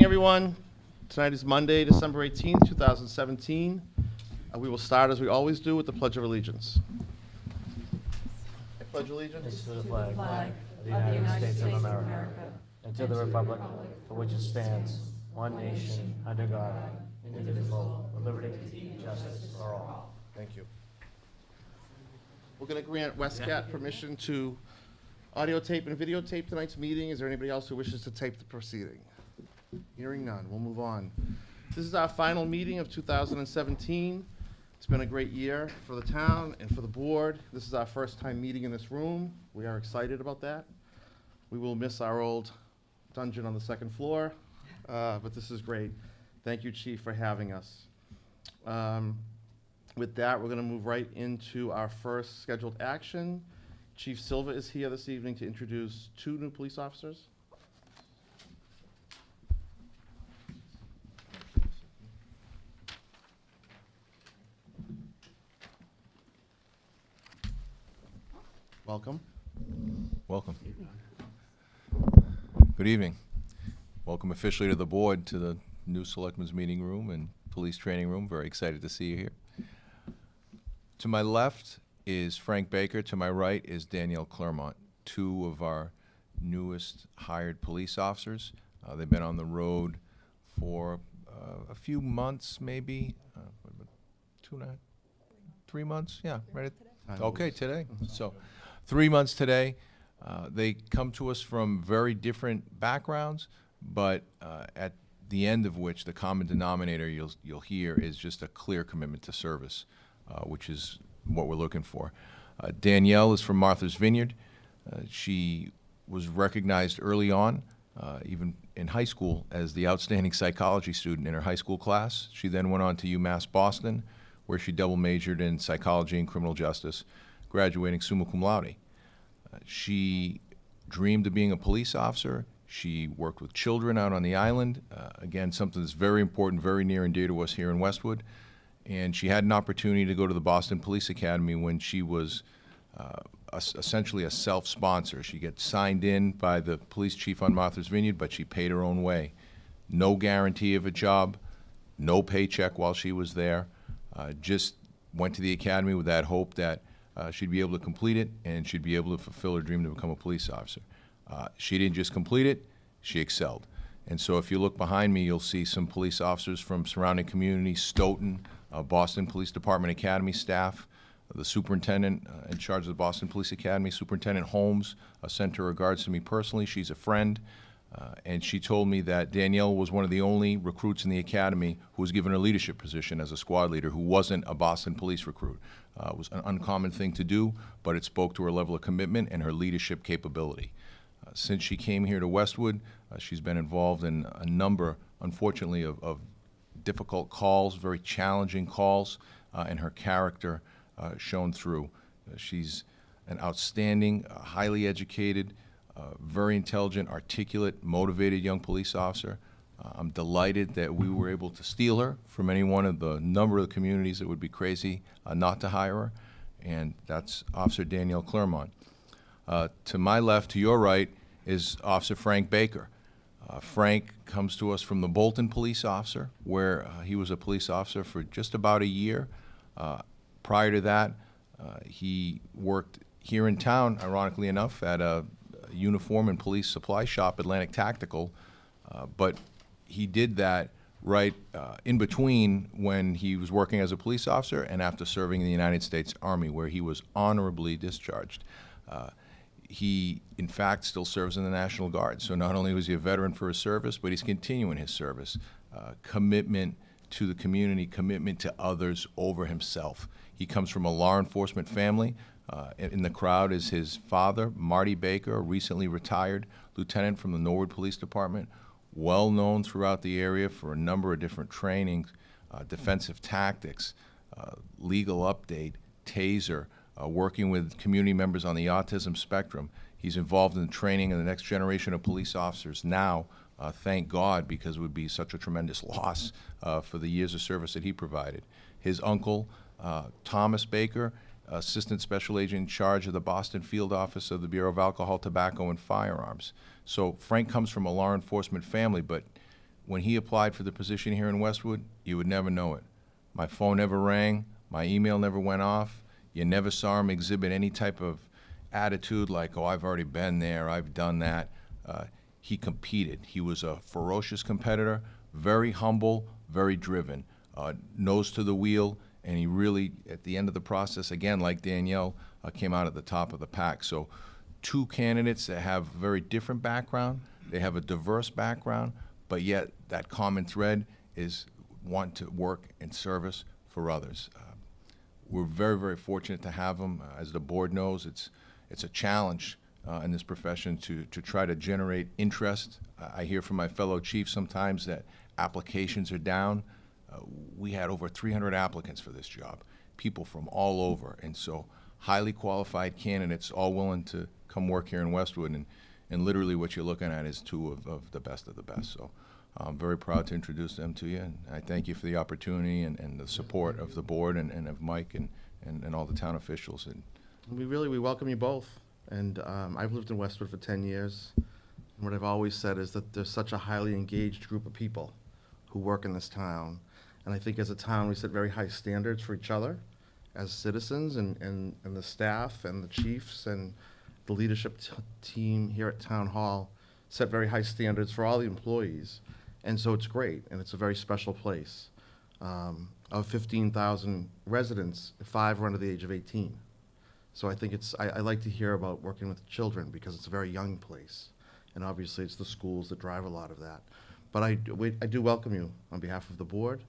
evening, everyone. Tonight is Monday, December 18th, 2017. We will start, as we always do, with the Pledge of Allegiance. I pledge allegiance to the flag of the United States of America, and to the republic for which it stands, one nation, under God, indivisible, with liberty and justice for all. Thank you. We're going to grant Westcat permission to audio tape and videotape tonight's meeting. Is there anybody else who wishes to tape the proceeding? Hearing none, we'll move on. This is our final meeting of 2017. It's been a great year for the town and for the board. This is our first time meeting in this room. We are excited about that. We will miss our old dungeon on the second floor, but this is great. Thank you, Chief, for having us. With that, we're going to move right into our first scheduled action. Chief Silva is here this evening to introduce 2 new police officers. Welcome. Welcome. Good evening. Welcome officially to the board, to the new Selectmen's meeting room and police training room. Very excited to see you here. To my left is Frank Baker. To my right is Danielle Claremont, 2 of our newest hired police officers. They've been on the road for a few months, maybe 3 months. Yeah, right. Okay, today. So 3 months today. They come to us from very different backgrounds, but at the end of which the common denominator you'll hear is just a clear commitment to service, which is what we're looking for. Danielle is from Martha's Vineyard. She was recognized early on, even in high school, as the outstanding psychology student in her high school class. She then went on to UMass Boston, where she double majored in psychology and criminal justice, graduating summa cum laude. She dreamed of being a police officer. She worked with children out on the island. Again, something that's very important, very near and dear to us here in Westwood. And she had an opportunity to go to the Boston Police Academy when she was essentially a self-sponsor. She gets signed in by the police chief on Martha's Vineyard, but she paid her own way. No guarantee of a job, no paycheck while she was there. Just went to the academy with that hope that she'd be able to complete it and she'd be able to fulfill her dream to become a police officer. She didn't just complete it, she excelled. And so if you look behind me, you'll see some police officers from surrounding communities, Stoughton, Boston Police Department Academy staff, the superintendent in charge of the Boston Police Academy, Superintendent Holmes, sent her regards to me personally. She's a friend. And she told me that Danielle was one of the only recruits in the academy who was given a leadership position as a squad leader who wasn't a Boston police recruit. It was an uncommon thing to do, but it spoke to her level of commitment and her leadership capability. Since she came here to Westwood, she's been involved in a number, unfortunately, of difficult calls, very challenging calls, and her character shone through. She's an outstanding, highly educated, very intelligent, articulate, motivated young police officer. I'm delighted that we were able to steal her from any one of the number of the communities that would be crazy not to hire her, and that's Officer Danielle Claremont. To my left, to your right, is Officer Frank Baker. Frank comes to us from the Bolton police officer, where he was a police officer for just about a year. Prior to that, he worked here in town, ironically enough, at a uniform and police supply shop, Atlantic Tactical, but he did that right in between when he was working as a police officer and after serving in the United States Army, where he was honorably discharged. He, in fact, still serves in the National Guard. So not only was he a veteran for his service, but he's continuing his service. Commitment to the community, commitment to others over himself. He comes from a law enforcement family. In the crowd is his father, Marty Baker, a recently retired lieutenant from the Norwood Police Department, well known throughout the area for a number of different trainings, defensive tactics, legal update, taser, working with community members on the autism spectrum. He's involved in the training of the next generation of police officers now, thank God, because it would be such a tremendous loss for the years of service that he provided. His uncle, Thomas Baker, Assistant Special Agent in charge of the Boston Field Office of the Bureau of Alcohol, Tobacco, and Firearms. So Frank comes from a law enforcement family, but when he applied for the position here in Westwood, you would never know it. My phone never rang, my email never went off, you never saw him exhibit any type of attitude like, oh, I've already been there, I've done that. He competed. He was a ferocious competitor, very humble, very driven, nose to the wheel, and he really, at the end of the process, again, like Danielle, came out at the top of the pack. So 2 candidates that have very different background, they have a diverse background, but yet that common thread is want to work in service for others. We're very, very fortunate to have them. As the board knows, it's a challenge in this profession to try to generate interest. I hear from my fellow chiefs sometimes that applications are down. We had over 300 applicants for this job, people from all over, and so highly qualified candidates all willing to come work here in Westwood, and literally what you're looking at is 2 of the best of the best. So I'm very proud to introduce them to you, and I thank you for the opportunity and the support of the board and of Mike and all the town officials. And We welcome you both. And I've lived in Westwood for 10 years. And what I've always said is that there's such a highly engaged group of people who work in this town. And I think as a town, we set very high standards for each other as citizens, and the staff and the chiefs and the leadership team here at Town Hall set very high standards for all the employees. And so it's great, and it's a very special place. Of 15,000 residents, 5 are under the age of 18. So I think I like to hear about working with children because it's a very young place. And obviously it's the schools that drive a lot of that. But I do welcome you on behalf of the board.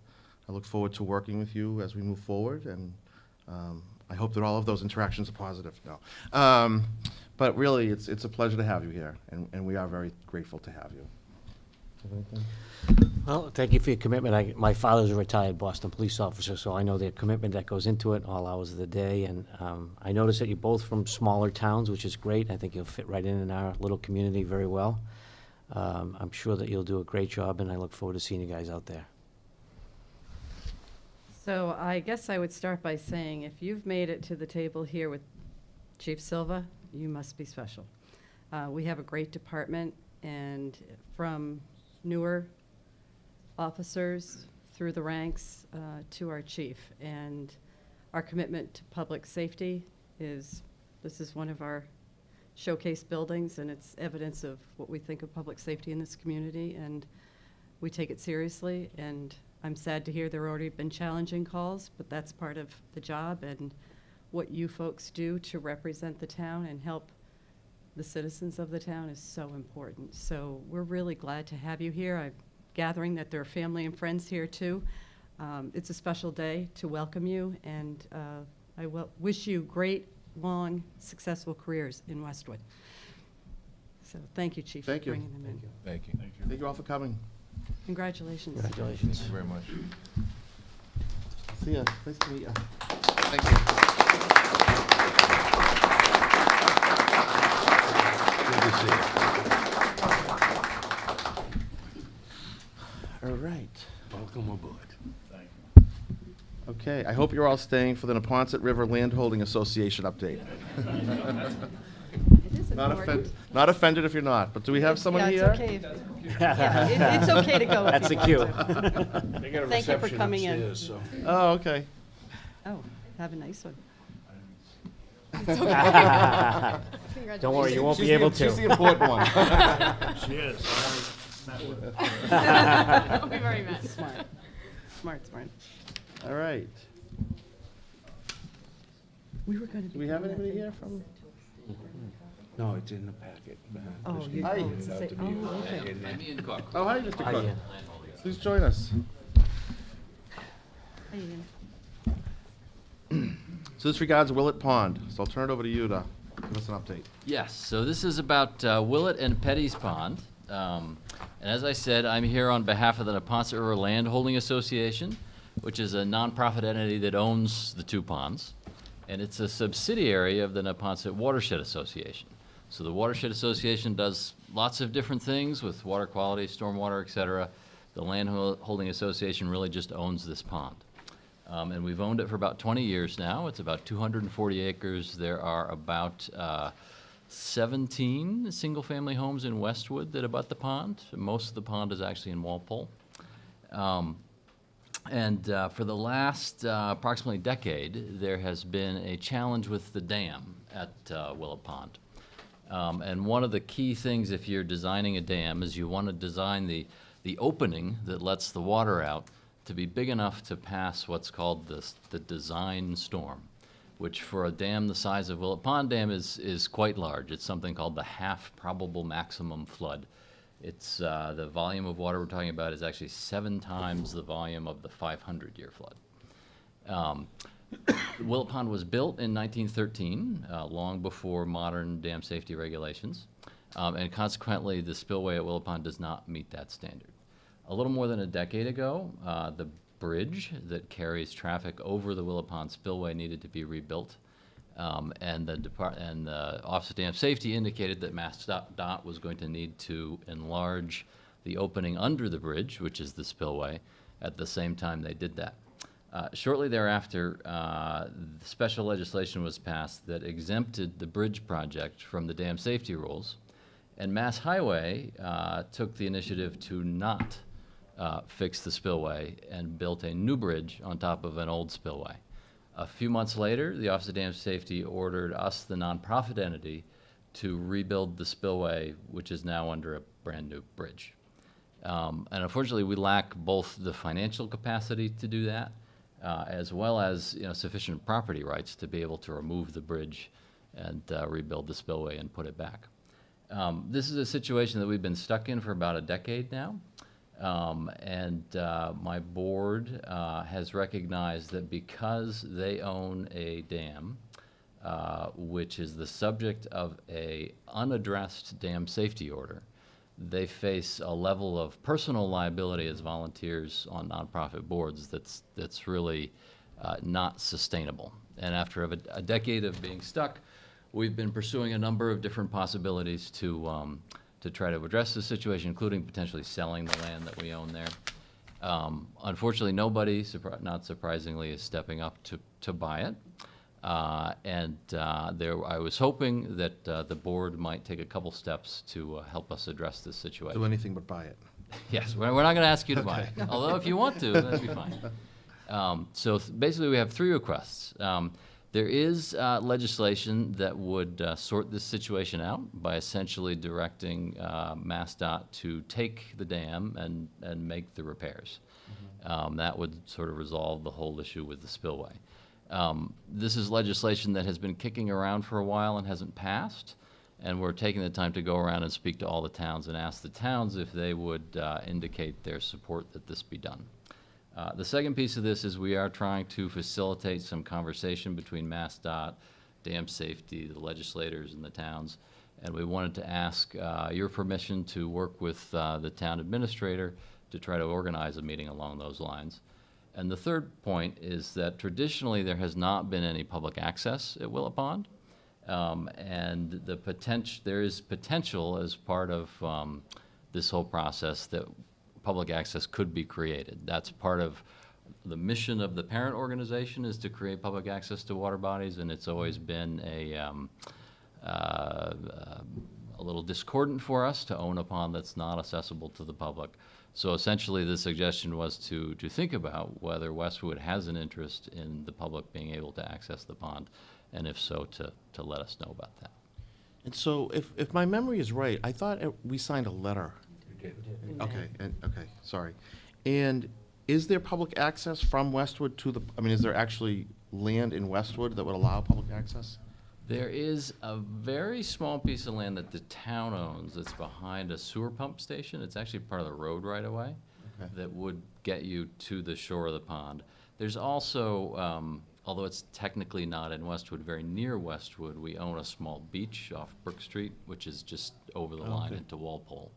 I look forward to working with you as we move forward, and I hope that all of those interactions are positive. No. But really, it's a pleasure to have you here, and we are very grateful to have you. Have anything? Well, thank you for your commitment. My father's a retired Boston police officer, so I know the commitment that goes into it all hours of the day. And I noticed that you're both from smaller towns, which is great. I think you'll fit right in our little community very well. I'm sure that you'll do a great job, and I look forward to seeing you guys out there. So I guess I would start by saying, if you've made it to the table here with Chief Silva, you must be special. We have a great department, and from newer officers through the ranks to our chief. And our commitment to public safety this is one of our showcase buildings, and it's evidence of what we think of public safety in this community, and we take it seriously. And I'm sad to hear there have already been challenging calls, but that's part of the job, and what you folks do to represent the town and help the citizens of the town is so important. So we're really glad to have you here. I'm gathering that there are family and friends here too. It's a special day to welcome you, and I wish you great, long, successful careers in Westwood. So thank you, Chief, Thank for you. bringing them in. thank you. Thank you all for coming. Congratulations. Congratulations. Thank you very much. See ya. Nice to meet you. Thank you. Good to see you. All right. Welcome aboard. Okay, I hope you're all staying for the Neponset River Landholding Association update. It is important. Not offended if you're not, but do we have someone here? Yeah, it's okay. It's okay to go. if That's you the want cue. to. They got a Thank you for reception coming in. upstairs, so. Oh, okay. Oh, have a nice one. Don't worry, you won't She's be able She's the to. important one. She is. We've already met. Smart. All right. We were going to. Do we have anybody here from? No, it's in the packet. Oh, Just you, Hi. oh, it's the same, oh, okay. in there. Oh, hi, Mr. Hi, Cook. Ian. Please join us. Hi, Ian. So this regards Willett Pond, so I'll turn it over to you to give us an update. Yes, so this is about Willett and Petty's Pond. And as I said, I'm here on behalf of the Neponset River Landholding Association, which is a nonprofit entity that owns the 2 ponds. And it's a subsidiary of the Neponset Watershed Association. So the Watershed Association does lots of different things with water quality, stormwater, et cetera. The Landholding Association really just owns this pond. And we've owned it for about 20 years now. It's about 240 acres. There are about 17 single-family homes in Westwood that abut the pond. Most of the pond is actually in Walpole. For the last approximately decade, there has been a challenge with the dam at Willett Pond. And one of the key things if you're designing a dam is you want to design the opening that lets the water out to be big enough to pass what's called the design storm, which for a dam the size of Willett Pond Dam is quite large. It's something called the half probable maximum flood. It's the volume of water we're talking about is actually 7 times the volume of the 500-year flood. Willett Pond was built in 1913, long before modern dam safety regulations, and consequently the spillway at Willett Pond does not meet that standard. A little more than a decade ago, the bridge that carries traffic over the Willett Pond spillway needed to be rebuilt. And the Office of Dam Safety indicated that MassDOT was going to need to enlarge the opening under the bridge, which is the spillway, at the same time they did that. Shortly thereafter, special legislation was passed that exempted the bridge project from the dam safety rules, and Mass Highway took the initiative to not fix the spillway and built a new bridge on top of an old spillway. A few months later, the Office of Dam Safety ordered us, the nonprofit entity, to rebuild the spillway, which is now under a brand-new bridge. And unfortunately, we lack both the financial capacity to do that, as well as sufficient property rights to be able to remove the bridge and rebuild the spillway and put it back. This is a situation that we've been stuck in for about a decade now. My board has recognized that because they own a dam, which is the subject of a unaddressed dam safety order, they face a level of personal liability as volunteers on nonprofit boards that's really not sustainable. And after a decade of being stuck, we've been pursuing a number of different possibilities to try to address the situation, including potentially selling the land that we own there. Unfortunately, nobody, not surprisingly, is stepping up to buy it. I was hoping that the board might take a couple steps to help us address this situation. Do anything but buy it. Yes, we're not going to ask you to buy it. Although if you want to, that'd be fine. Basically, we have 3 requests. There is legislation that would sort this situation out by essentially directing MassDOT to take the dam and make the repairs. That would sort of resolve the whole issue with the spillway. This is legislation that has been kicking around for a while and hasn't passed, and we're taking the time to go around and speak to all the towns and ask the towns if they would indicate their support that this be done. The second piece of this is we are trying to facilitate some conversation between MassDOT, dam safety, the legislators, and the towns, and we wanted to ask your permission to work with the town administrator to try to organize a meeting along those lines. And the third point is that traditionally there has not been any public access at Willett Pond, and there is potential as part of this whole process that public access could be created. That's part of the mission of the parent organization, is to create public access to water bodies, and it's always been a little discordant for us to own a pond that's not accessible to the public. So essentially the suggestion was to think about whether Westwood has an interest in the public being able to access the pond, and if so, to let us know about that. And so if my memory is right, I thought we signed a letter. Okay, sorry. And is there public access from Westwood to is there actually land in Westwood that would allow public access? There is a very small piece of land that the town owns that's behind a sewer pump station. It's actually part of the road right away. Okay. That would get you to the shore of the pond. There's also, although it's technically not in Westwood, very near Westwood, we own a small beach off Brook Street, which is just over the line into Walpole,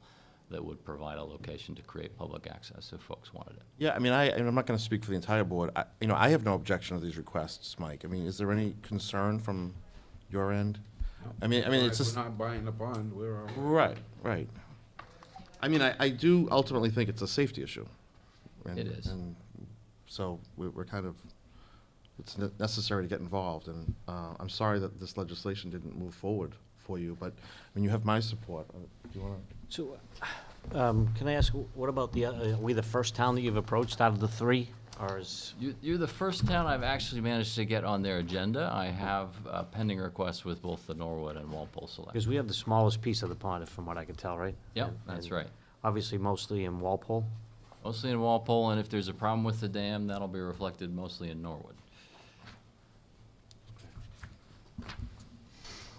that would provide a location to create public access if folks wanted it. Yeah, I'm not going to speak for the entire board. I have no objection to these requests, Mike. Is there any concern from your end? It's just... We're not buying the pond, we're... Right. I do ultimately think it's a safety issue. It is. And so we're kind of, it's necessary to get involved, and I'm sorry that this legislation didn't move forward for you, but, I mean, you have my support. Do you wanna? So, can I ask, what about are we the first town that you've approached out of the three? Or is, You're the first town I've actually managed to get on their agenda. I have pending requests with both the Norwood and Walpole Select. because we have the smallest piece of the pond, from what I can tell, right? Yep, And- that's and right. Obviously, mostly in Walpole. Mostly in Walpole, and if there's a problem with the dam, that'll be reflected mostly in Norwood.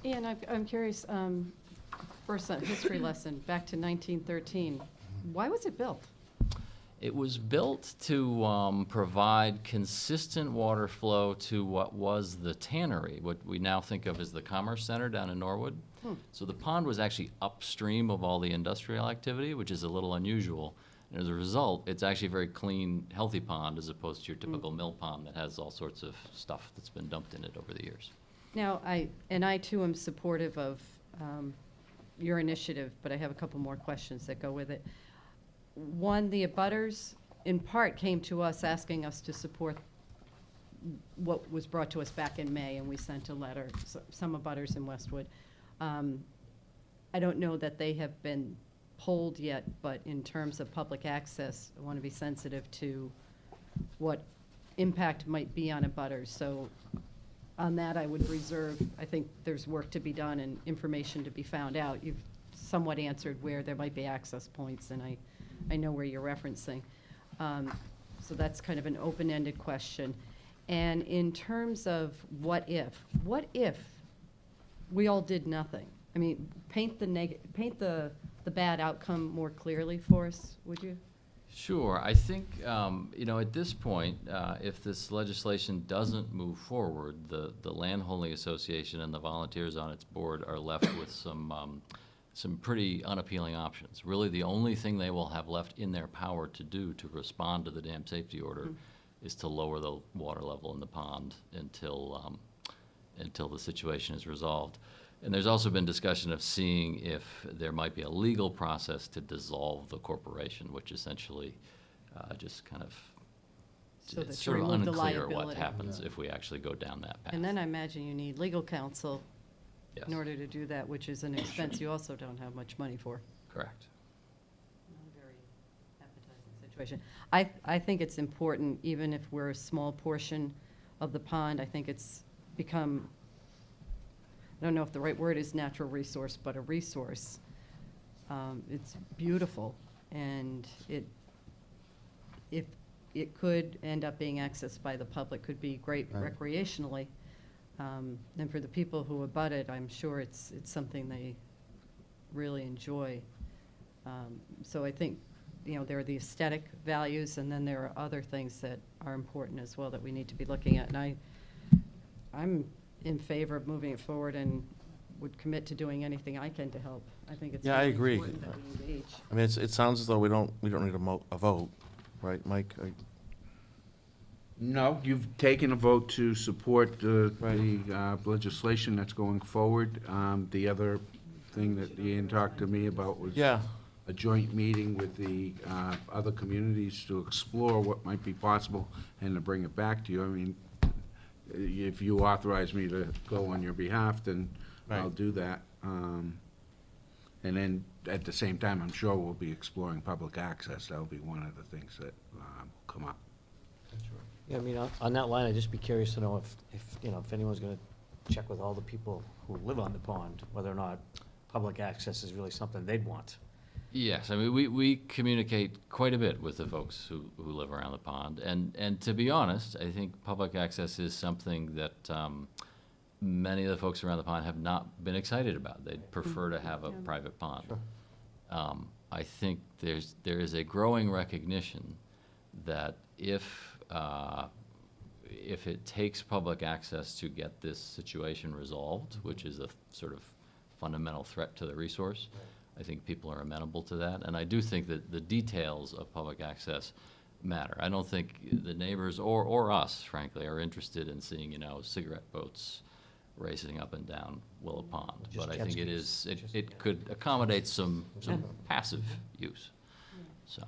Ian, I'm curious, first history lesson, back to 1913. Why was it built? It was built to provide consistent water flow to what was the tannery, what we now think of as the Commerce Center down in Norwood. So the pond was actually upstream of all the industrial activity, which is a little unusual. And as a result, it's actually a very clean, healthy pond as opposed to your typical mill pond that has all sorts of stuff that's been dumped in it over the years. Now, I too am supportive of your initiative, but I have a couple more questions that go with it. One, the abutters in part came to us asking us to support what was brought to us back in May, and we sent a letter, some abutters in Westwood. I don't know that they have been polled yet, but in terms of public access, I want to be sensitive to what impact might be on abutters. So on that, I would reserve, I think there's work to be done and information to be found out. You've somewhat answered where there might be access points, and I know where you're referencing. So that's kind of an open-ended question. And in terms of what if we all did nothing? I mean, paint the bad outcome more clearly for us, would you? Sure. I think, at this point, if this legislation doesn't move forward, the Landholding Association and the volunteers on its board are left with some pretty unappealing options. Really, the only thing they will have left in their power to do to respond to the dam safety order is to lower the water level in the pond until the situation is resolved. And there's also been discussion of seeing if there might be a legal process to dissolve the corporation, which essentially just kind of, So that it's to sort of remove the unclear what liability. happens if we actually go down that path. And then I imagine you need legal counsel Yes, in order to do that, which is an expense you also don't have much money for. correct. Not a very appetizing situation. I think it's important, even if we're a small portion of the pond, I think it's become, I don't know if the right word is natural resource, but a resource. It's beautiful, and if it could end up being accessed by the public, could be great Right. recreationally. And for the people who abut it, I'm sure it's something they really enjoy. So I think, there are the aesthetic values, and then there are other things that are important as well that we need to be looking at. And I'm in favor of moving it forward and would commit to doing anything I can to help. I think it's Yeah, I really agree. important that we engage. I mean, it sounds as though we don't need a vote, right, Mike? No, you've taken a vote to support the Right. legislation that's going forward. The other thing that Ian talked to me about was Yeah, a joint meeting with the other communities to explore what might be possible and to bring it back to you. I mean, if you authorize me to go on your behalf, then I'll Right. do that. And then, at the same time, I'm sure we'll be exploring public access. That'll be one of the things that will come up. Yeah, I mean, on that line, I'd just be curious to know if anyone's gonna check with all the people who live on the pond, whether or not public access is really something they'd want. Yes, I mean, we communicate quite a bit with the folks who live around the pond. And to be honest, I think public access is something that many of the folks around the pond have not been excited about. They'd prefer to have a Yeah. private pond. Sure. I think there is a growing recognition that if it takes public access to get this situation resolved, which is a sort of fundamental threat to the resource, I think people are amenable to that. And I do think that the details of public access matter. I don't think the neighbors or us, frankly, are interested in seeing, cigarette boats racing up and down Willow Pond. Just But I jet think skis. it could accommodate some passive use, so.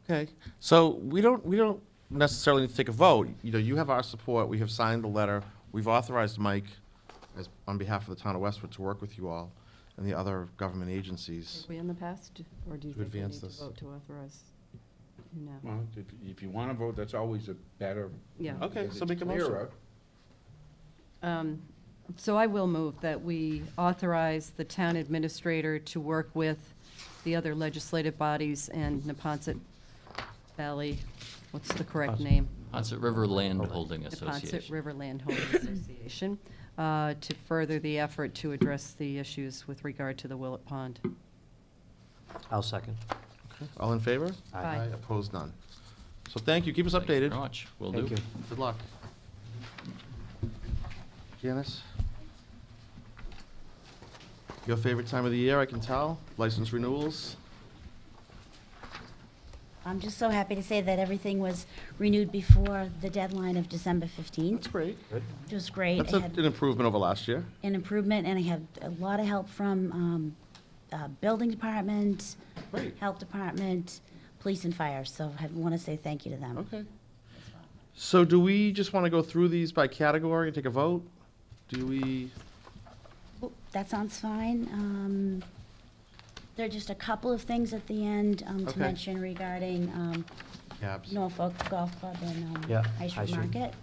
okay. So we don't necessarily need to take a vote. You have our support, we have signed the letter, we've authorized Mike as, on behalf of the town of Westwood, to work with you all and the other government agencies. Have we in the past, or do you To think we advance need to this. vote to authorize? No. Well, if you want to vote, that's always a better. Yeah. Okay, because so it's make a motion. clearer. So I will move that we authorize the town administrator to work with the other legislative bodies and Neponset Valley, what's the correct name? Neponset River Landholding Neponset Association. River Landholding Association, to further the effort to address the issues with regard to the Willett Pond. I'll second. Okay, all in favor? Aye. Opposed, none. So thank you, keep us Thank you updated. very much. Will Thank do. you. Good luck. Janice? Your favorite time of the year, I can tell, license renewals. I'm just so happy to say that everything was renewed before the deadline of December 15th. That's great. It was great. That's I an had improvement over last year. an improvement, and I had a lot of help from building department, Great. health department, police and fire, so I want to say thank you to them. Okay. So do we just want to go through these by category and take a vote? Do we, Oh, that sounds fine. There are just a couple of things at the end to Okay. mention regarding cabs? Norfolk Golf Club and Yeah, High High Street Street. Market.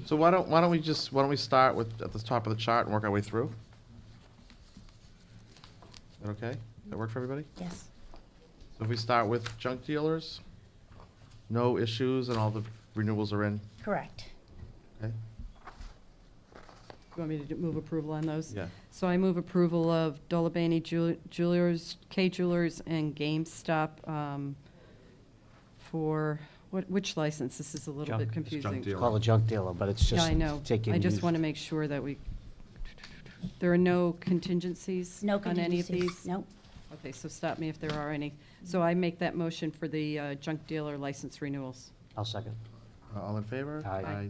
So why don't we start with, at the top of the chart and work our way through? Is that okay? Does that work for everybody? Yes. So if we start with junk dealers, no issues and all the renewals are in, Correct. okay? You want me to move approval on those? Yeah. So I move approval of Dolabany Jewelers, K Jewelers, and GameStop for, which license? This is a little bit Junk. confusing. It's called a junk dealer, but it's Yeah, just I know. taking I just used- want to make sure that there are no contingencies No on any of contingencies. these? Nope. Okay, so stop me if there are any. So I make that motion for the junk dealer license renewals. I'll second. All in favor? Aye.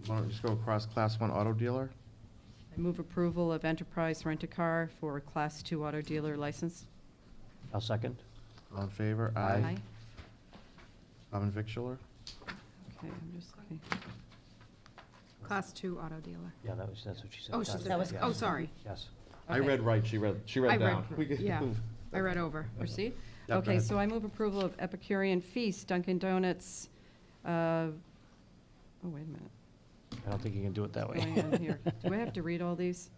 Why don't we just go across Class 1 auto dealer? I move approval of Enterprise Rent-A-Car for a Class 2 auto dealer license. I'll second. All in favor? Aye. Common victualler? Okay, I'm just looking. Class 2 auto dealer. Yeah, that's what she said. Oh, she That's- said That was- that. Oh, sorry. Yes. I Okay. read right, she read down. We could yeah. move. I read over. Proceed? Yeah, go Okay, ahead. so I move approval of Epicurean Feast, Dunkin' Donuts, oh, wait a minute. I don't think you can do it that What's way. going on here? Do I have to read all these?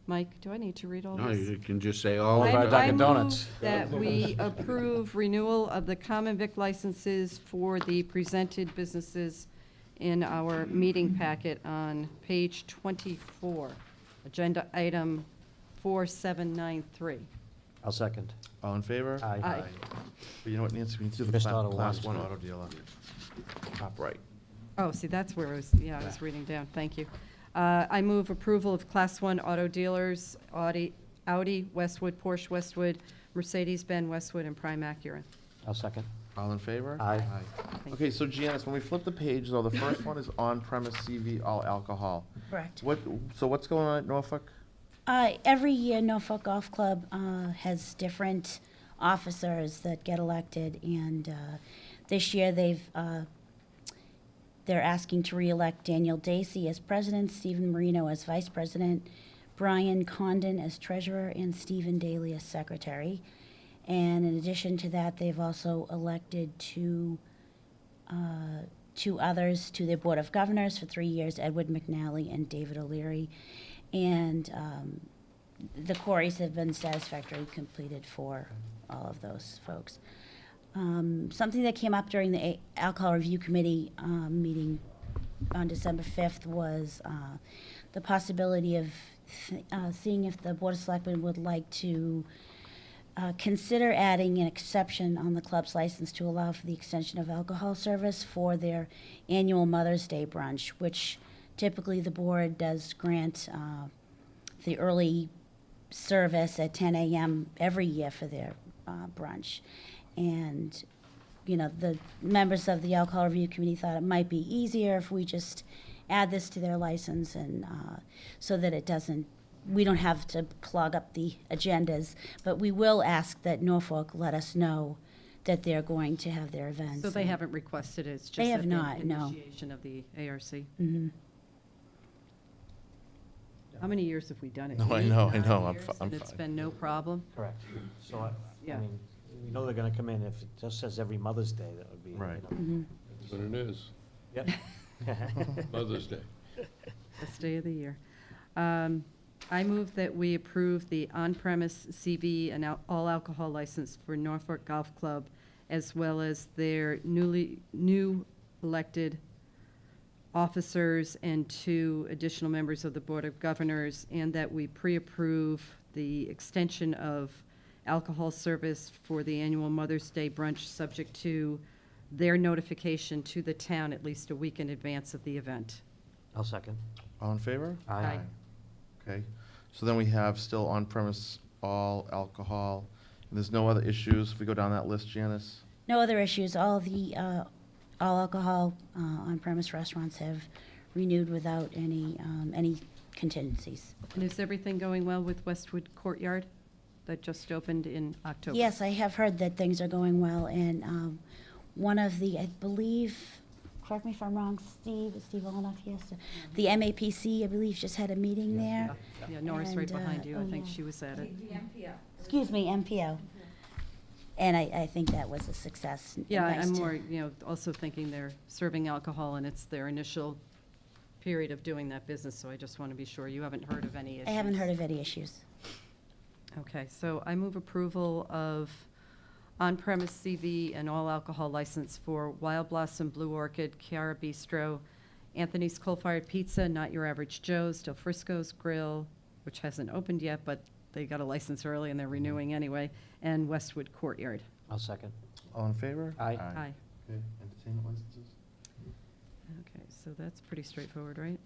Mike, do I need to read all No, these? you can just say all All of of our it. Dunkin' I Donuts. move that we approve renewal of the common vic licenses for the presented businesses in our meeting packet on page 24, agenda item 4793. I'll second. All in favor? Aye. Aye. But you know what, Nancy, we need to do the Missed auto Class ones. 1 auto dealer. Top right. Oh, see, that's where I was, yeah, I was reading down, thank you. I move approval of Class 1 auto dealers, Audi, Westwood, Porsche, Westwood, Mercedes-Benz, Westwood, and Prime Acura. I'll second. All in favor? Aye. Thank Okay, so Janice, when we flip the page, though, the first one is on-premise CV, all alcohol. Correct. So what's going on at Norfolk? Every year, Norfolk Golf Club has different officers that get elected, and this year they're asking to re-elect Daniel Dacey as president, Stephen Marino as vice president, Brian Condon as treasurer, and Stephen Daly as secretary. And in addition to that, they've also elected two others to their Board of Governors for 3 years, Edward McNally and David O'Leary. And the queries have been satisfactorily completed for all of those folks. Something that came up during the Alcohol Review Committee meeting on December 5th was the possibility of seeing if the Board of Selectmen would like to consider adding an exception on the club's license to allow for the extension of alcohol service for their annual Mother's Day brunch, which typically the board does grant the early service at 10 a.m. every year for their brunch. And, you know, the members of the Alcohol Review Committee thought it might be easier if we just add this to their license, and so that we don't have to clog up the agendas. But we will ask that Norfolk let us know that they're going to have their events. So they haven't requested it, it's They just have at the not, no. initiation of the ARC. Mhm. How many years have we done it? No, I 8, know, 9 I'm years, fi- I'm and it's fine. been no problem? Correct. So, I Yeah. mean, we know they're gonna come in, if it just says every Mother's Day, that would be, you Right. know. But it is, Yep. Mother's Day. Best day of the year. I move that we approve the on-premise CV and all alcohol license for Norfolk Golf Club, as well as their new elected officers and 2 additional members of the Board of Governors, and that we pre-approve the extension of alcohol service for the annual Mother's Day brunch, subject to their notification to the town at least a week in advance of the event. I'll second. All in favor? Aye. Okay, so then we have still on-premise all alcohol, and there's no other issues if we go down that list, Janice? No other issues. All the all alcohol on-premise restaurants have renewed without any contingencies. And is everything going well with Westwood Courtyard that just opened in October? Yes, I have heard that things are going well, and one of the, I believe, correct me if I'm wrong, Steve Olenoff, yes, the MAPC, I believe, just had a meeting there. Yeah, Nora's right And, behind you. I oh, think yeah. she was at it. Excuse me, MPO. And I think that was a success. Yeah, Nice I'm to- more, also thinking they're serving alcohol and it's their initial period of doing that business, so I just want to be sure you haven't heard of any issues. I haven't heard of any issues. Okay, so I move approval of on-premise CV and all alcohol license for Wild Blossom Blue Orchid, Chiara Bistro, Anthony's Coal-Fired Pizza, Not Your Average Joe's, Del Frisco's Grill, which hasn't opened yet, but they got a license early and they're renewing anyway, and Westwood Courtyard. I'll second. All in favor? Aye. Aye. Okay, entertainment licenses? Okay, so that's pretty straightforward, right?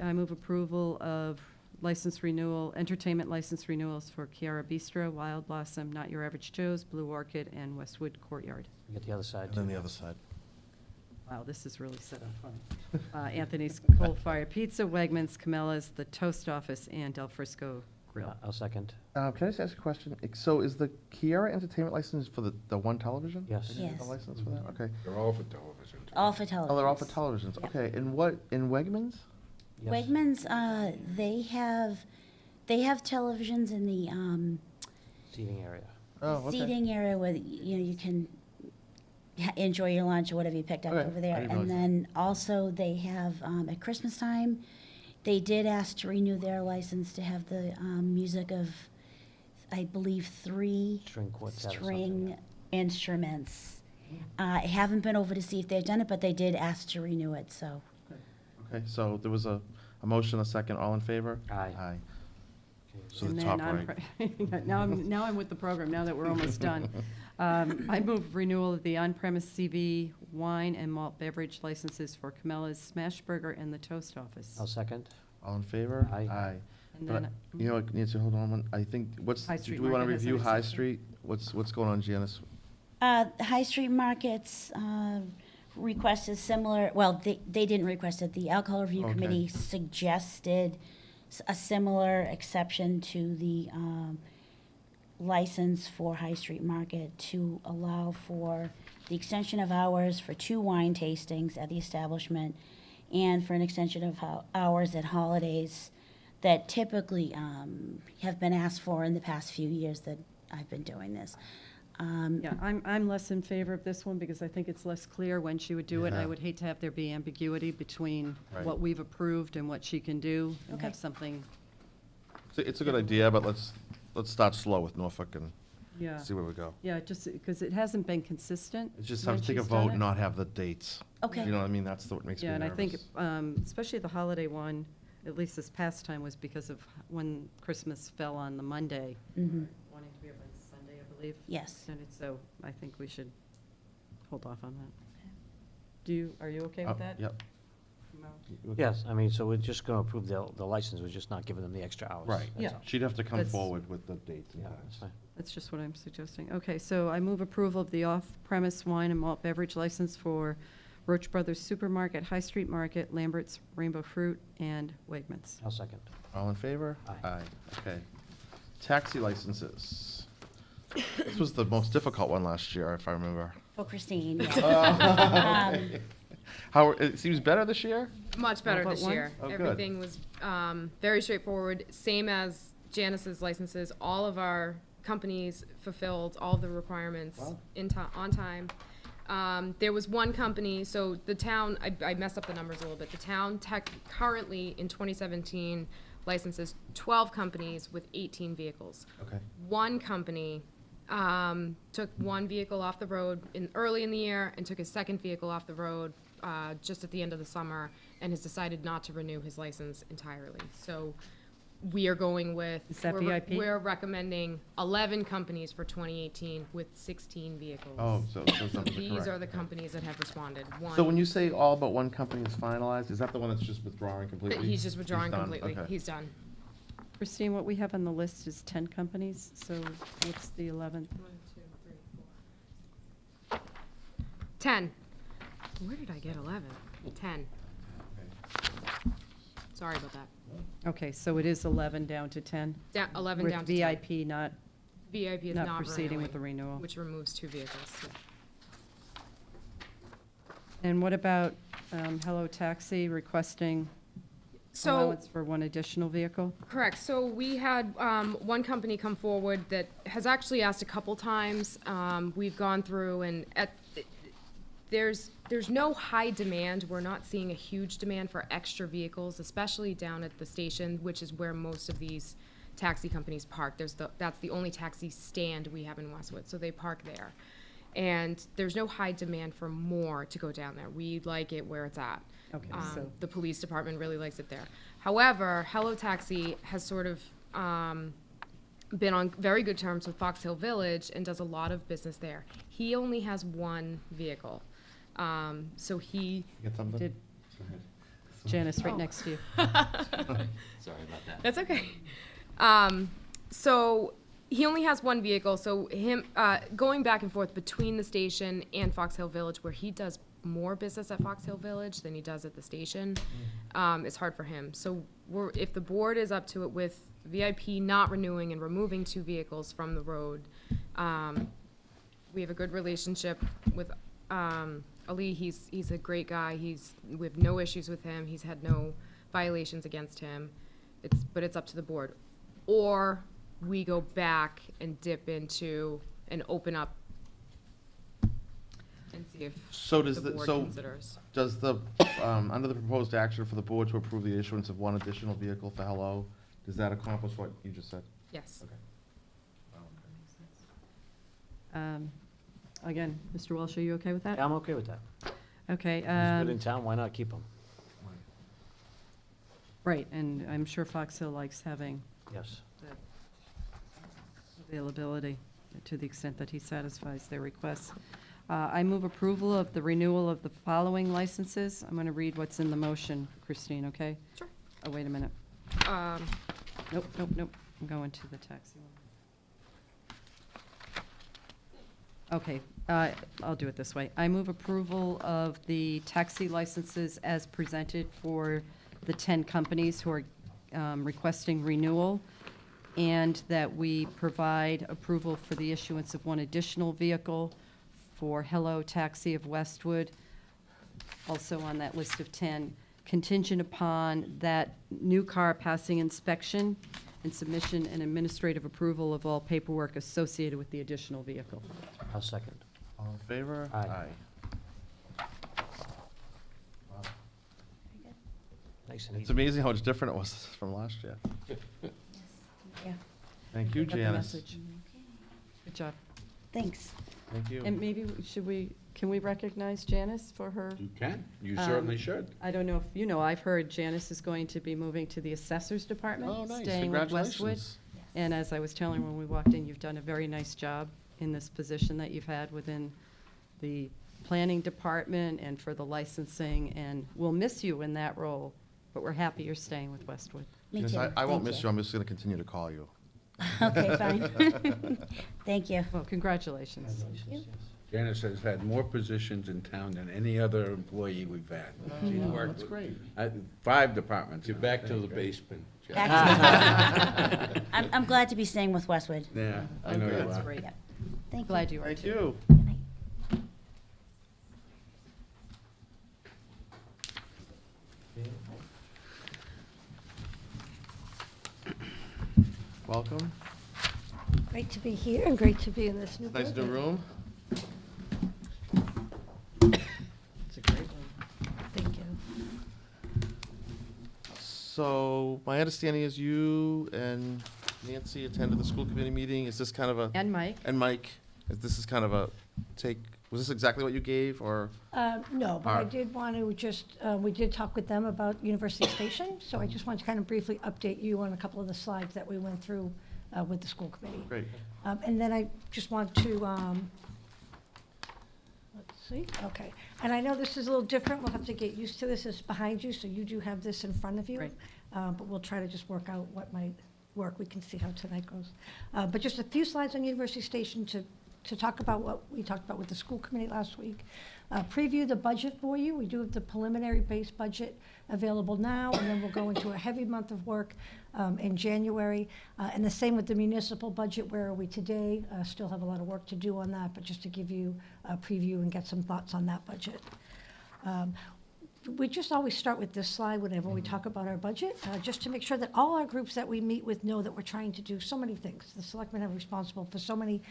I move approval of license renewal, entertainment license renewals for Chiara Bistro, Wild Blossom, Not Your Average Joe's, Blue Orchid, and Westwood Courtyard. We get the other side, And then too. the other side. Wow, this is really set up fun. Anthony's Coal Fired Pizza, Wegmans, Camellas, The Toast Office, and Del Frisco Grill. I'll second. Can I just ask a question? So is the Kiara Entertainment license for the one television? Yes. They get the Yes. license for that? Okay. They're all for television. too. All for television. Oh, they're all for televisions, Yep. okay. And what, in Wegmans? Yes. Wegmans, they have televisions in the Seating area. Oh, okay. seating area where, you can enjoy your lunch or whatever you picked up Okay, over I there. didn't And realize that. then also they have, at Christmas time, they did ask to renew their license to have the music of, I believe, 3 String quartet or something, string yeah. instruments. I haven't been over to see if they've done it, but they did ask to renew it, so. Okay, so there was a motion, a second, all in favor? Aye. Aye. Okay. So the And top then right. now I'm with the program, now that we're almost done. I move renewal of the on-premise CV wine and malt beverage licenses for Camellas, Smash Burger, and The Toast Office. I'll second. All in favor? Aye. Aye. And But, then, you know, what, Nancy, hold on, I think, High Street do we want to Market has an review High exception. Street? What's going on, Janice? High Street Market's request is similar, well, they didn't request it, the Alcohol Review Okay. Committee suggested a similar exception to the license for High Street Market to allow for the extension of hours for 2 wine tastings at the establishment and for an extension of hours at holidays that typically have been asked for in the past few years that I've been doing this. yeah, I'm less in favor of this one because I think it's less clear when she would do it. Yeah. I would hate to have there be ambiguity between Right. what we've approved and what she can do, and Okay. have something, It's a good idea, but let's start slow with Norfolk and yeah. see where we go. Yeah, just because it hasn't been consistent. It's just when have to take a she's done vote, it. not have the dates. Okay. You know what I mean? That's what makes me Yeah, nervous. and I think, especially the holiday one, at least this past time, was because of when Christmas fell on the Monday, Mhm. wanting to be open Sunday, I believe. Yes. And it's, so I think we should hold off on that. Are you okay Oh, with that? Yep. No? You okay? Yes, I mean, so we're just gonna approve the license, we're just not giving them the extra hours. Right. That's Yeah. all. She'd have to come That's- forward with the dates and Yeah, times. that's fine. That's just what I'm suggesting. Okay, so I move approval of the off-premise wine and malt beverage license for Roach Brothers Supermarket, High Street Market, Lambert's Rainbow Fruit, and Wegmans. I'll second. All in favor? Aye. Okay. Taxi licenses. This was the most difficult one last year, if I remember. For Christine, yeah. How, it seems better this year? Much better about this one? year. Oh, good. Everything was very straightforward, same as Janice's licenses. All of our companies fulfilled all of the requirements Wow. on time. There was one company, so the town, I messed up the numbers a little bit. The town currently in 2017 licenses 12 companies with 18 vehicles. Okay. One company took one vehicle off the road early in the year and took his second vehicle off the road just at the end of the summer and has decided not to renew his license entirely. So we are going with. Is that we're VIP? We're recommending 11 companies for 2018 with 16 vehicles. Oh, so those numbers are These correct. are the companies that have responded. So when you say all but one company is finalized, is that the one that's just withdrawing completely? He's just withdrawing done? completely. Okay. He's done. Christine, what we have on the list is 10 companies, so what's the 11th? 10. Where did I get 11? 10. Sorry about that. Okay, so it is 11 down to 10? 11 down to 10. With VIP not VIP is not proceeding with the renewing, renewal. which removes 2 vehicles. And what about Hello Taxi requesting So, allowance for one additional vehicle? correct, so we had one company come forward that has actually asked a couple times. We've gone through and there's no high demand. We're not seeing a huge demand for extra vehicles, especially down at the station, which is where most of these taxi companies park. That's the only taxi stand we have in Westwood, so they park there. And there's no high demand for more to go down there. We like it where it's at. Okay, so, The police department really likes it there. However, Hello Taxi has sort of been on very good terms with Fox Hill Village and does a lot of business there. He only has one vehicle. So he, You got something? did Janice, right Oh. next to you. Sorry about that. that's okay. So he only has one vehicle, so him, going back and forth between the station and Fox Hill Village, where he does more business at Fox Hill Village than he does at the station, it's hard for him. So if the board is up to it with VIP not renewing and removing 2 vehicles from the road, we have a good relationship with, Ali. He's a great guy. We have no issues with him. He's had no violations against him. But it's up to the board. Or we go back and dip into and open up and see if So does the the, board so considers. does the, under the proposed action for the board to approve the issuance of one additional vehicle for Hello, does that accomplish what you just said? Yes. Again, Mr. Walsh, are you okay with that? Yeah, I'm okay with that. Okay, He's good in town, why not keep him? right, and I'm sure Fox Hill likes having Yes. that availability to the extent that he satisfies their requests. I move approval of the renewal of the following licenses. I'm going to read what's in the motion, Christine, okay? Sure. Oh, wait a minute. Um, Nope. I'm going to the taxi one. Okay, I'll do it this way. I move approval of the taxi licenses as presented for the 10 companies who are requesting renewal, and that we provide approval for the issuance of one additional vehicle for Hello Taxi of Westwood, also on that list of 10, contingent upon that new car passing inspection and submission and administrative approval of all paperwork associated with the additional vehicle. I'll second. All in favor? Aye. Nice and It's easy. amazing how much different it was from last year. Yeah, Thank you, Got the Janice. message. Good job. thanks. Thank you. And maybe, can we recognize Janice for her? You can, you certainly should. I don't know if you know, I've heard Janice is going to be moving to the Assessor's Department. Oh, nice, Staying with Westwood. congratulations. And as I was telling her when we walked in, you've done a very nice job in this position that you've had within the planning department and for the licensing, and we'll miss you in that role, but we're happy you're staying with Westwood. Me Janice, too. I won't Thank miss you, I'm just gonna continue to call you. Okay, fine. Thank you. Well, congratulations. Janice has had more positions in town than any other employee we've had. She's worked That's with great. 5 departments. Get back to the basement. Back to- I'm glad to be staying with Westwood. Yeah, I know you Okay. That's are. great. Yep. Thank you. Glad you are Thank too. you. Good night. welcome. Great to be here and great to be in this new Nice new building. room. It's a great one. Thank you. So my understanding is you and Nancy attended the school committee meeting. Is this kind of a, And Mike? and Mike, this is kind of a take, was this exactly what you gave, or? No, but I Alright. did want to just, we did talk with them about University Station, so I just wanted to kind of briefly update you on a couple of the slides that we went through with the school committee. Great. And then I just want to, let's see, okay. And I know this is a little different, we'll have to get used to this, it's behind you, so you do have this in front of you. Right. But we'll try to just work out what might work, we can see how tonight goes. But just a few slides on University Station to talk about what we talked about with the school committee last week. Preview the budget for you. We do have the preliminary base budget available now, and then we'll go into a heavy month of work in January. And the same with the municipal budget. Where are we today? Still have a lot of work to do on that, but just to give you a preview and get some thoughts on that budget. We just always start with this slide whenever we talk about our budget, just to make sure that all our groups that we meet with know that we're trying to do so many things. The selectmen are responsible for so many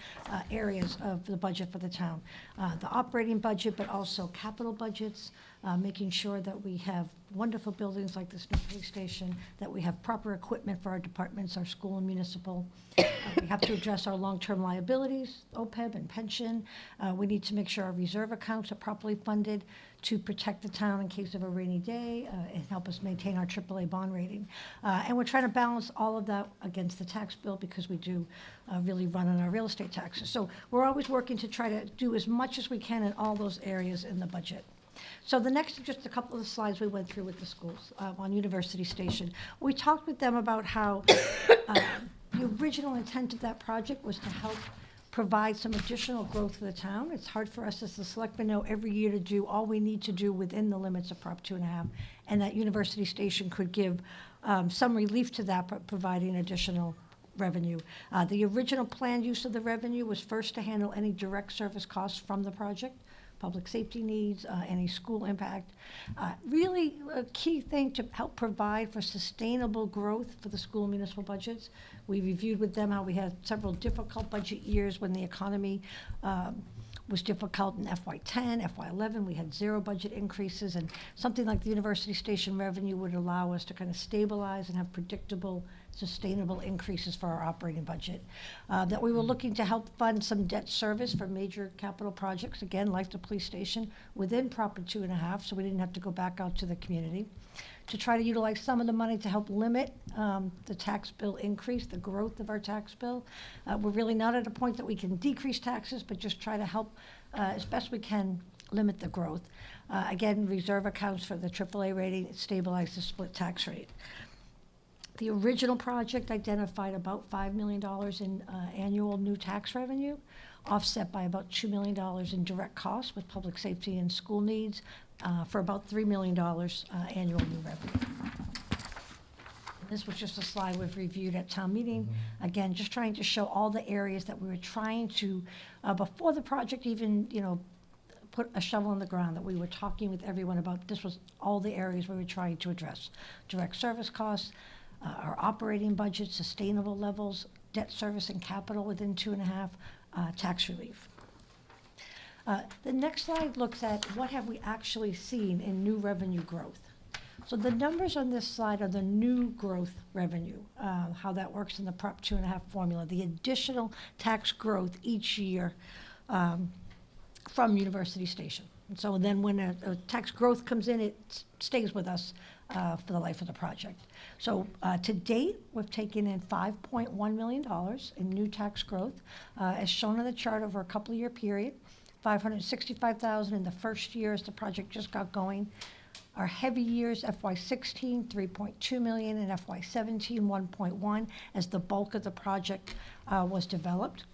areas of the budget for the town. The operating budget, but also capital budgets, making sure that we have wonderful buildings like this new police station, that we have proper equipment for our departments, our school and municipal. We have to address our long-term liabilities, OPEB and pension. We need to make sure our reserve accounts are properly funded to protect the town in case of a rainy day and help us maintain our AAA bond rating. And we're trying to balance all of that against the tax bill because we do really run on our real estate taxes. So we're always working to try to do as much as we can in all those areas in the budget. So the next, just a couple of the slides we went through with the schools on University Station. We talked with them about how the original intent of that project was to help provide some additional growth for the town. It's hard for us as the selectmen know every year to do all we need to do within the limits of Prop 2.5, and that University Station could give some relief to that, providing additional revenue. The original planned use of the revenue was first to handle any direct service costs from the project, public safety needs, any school impact. Really a key thing to help provide for sustainable growth for the school and municipal budgets. We reviewed with them how we had several difficult budget years when the economy was difficult in FY10, FY11. We had 0 budget increases, and something like the University Station revenue would allow us to kind of stabilize and have predictable, sustainable increases for our operating budget. That we were looking to help fund some debt service for major capital projects, again, like the police station, within Prop 2.5, so we didn't have to go back out to the community. To try to utilize some of the money to help limit the tax bill increase, the growth of our tax bill. We're really not at a point that we can decrease taxes, but just try to help as best we can limit the growth. Again, reserve accounts for the AAA rating, stabilize the split tax rate. The original project identified about $5 million in annual new tax revenue, offset by about $2 million in direct costs with public safety and school needs, for about $3 million annual new revenue. This was just a slide we've reviewed at town meeting. Again, just trying to show all the areas that we were trying to, before the project even, put a shovel in the ground, that we were talking with everyone about. This was all the areas we were trying to address. Direct service costs, our operating budget, sustainable levels, debt service and capital within 2.5, tax relief. The next slide looks at what have we actually seen in new revenue growth. So the numbers on this slide are the new growth revenue, how that works in the Prop 2.5 formula, the additional tax growth each year from University Station. And so then when a tax growth comes in, it stays with us for the life of the project. So to date, we've taken in $5.1 million in new tax growth, as shown on the chart over a couple-year period. $565,000 in the first year as the project just got going. Our heavy years, FY16, $3.2 million, and FY17, $1.1, as the bulk of the project was developed.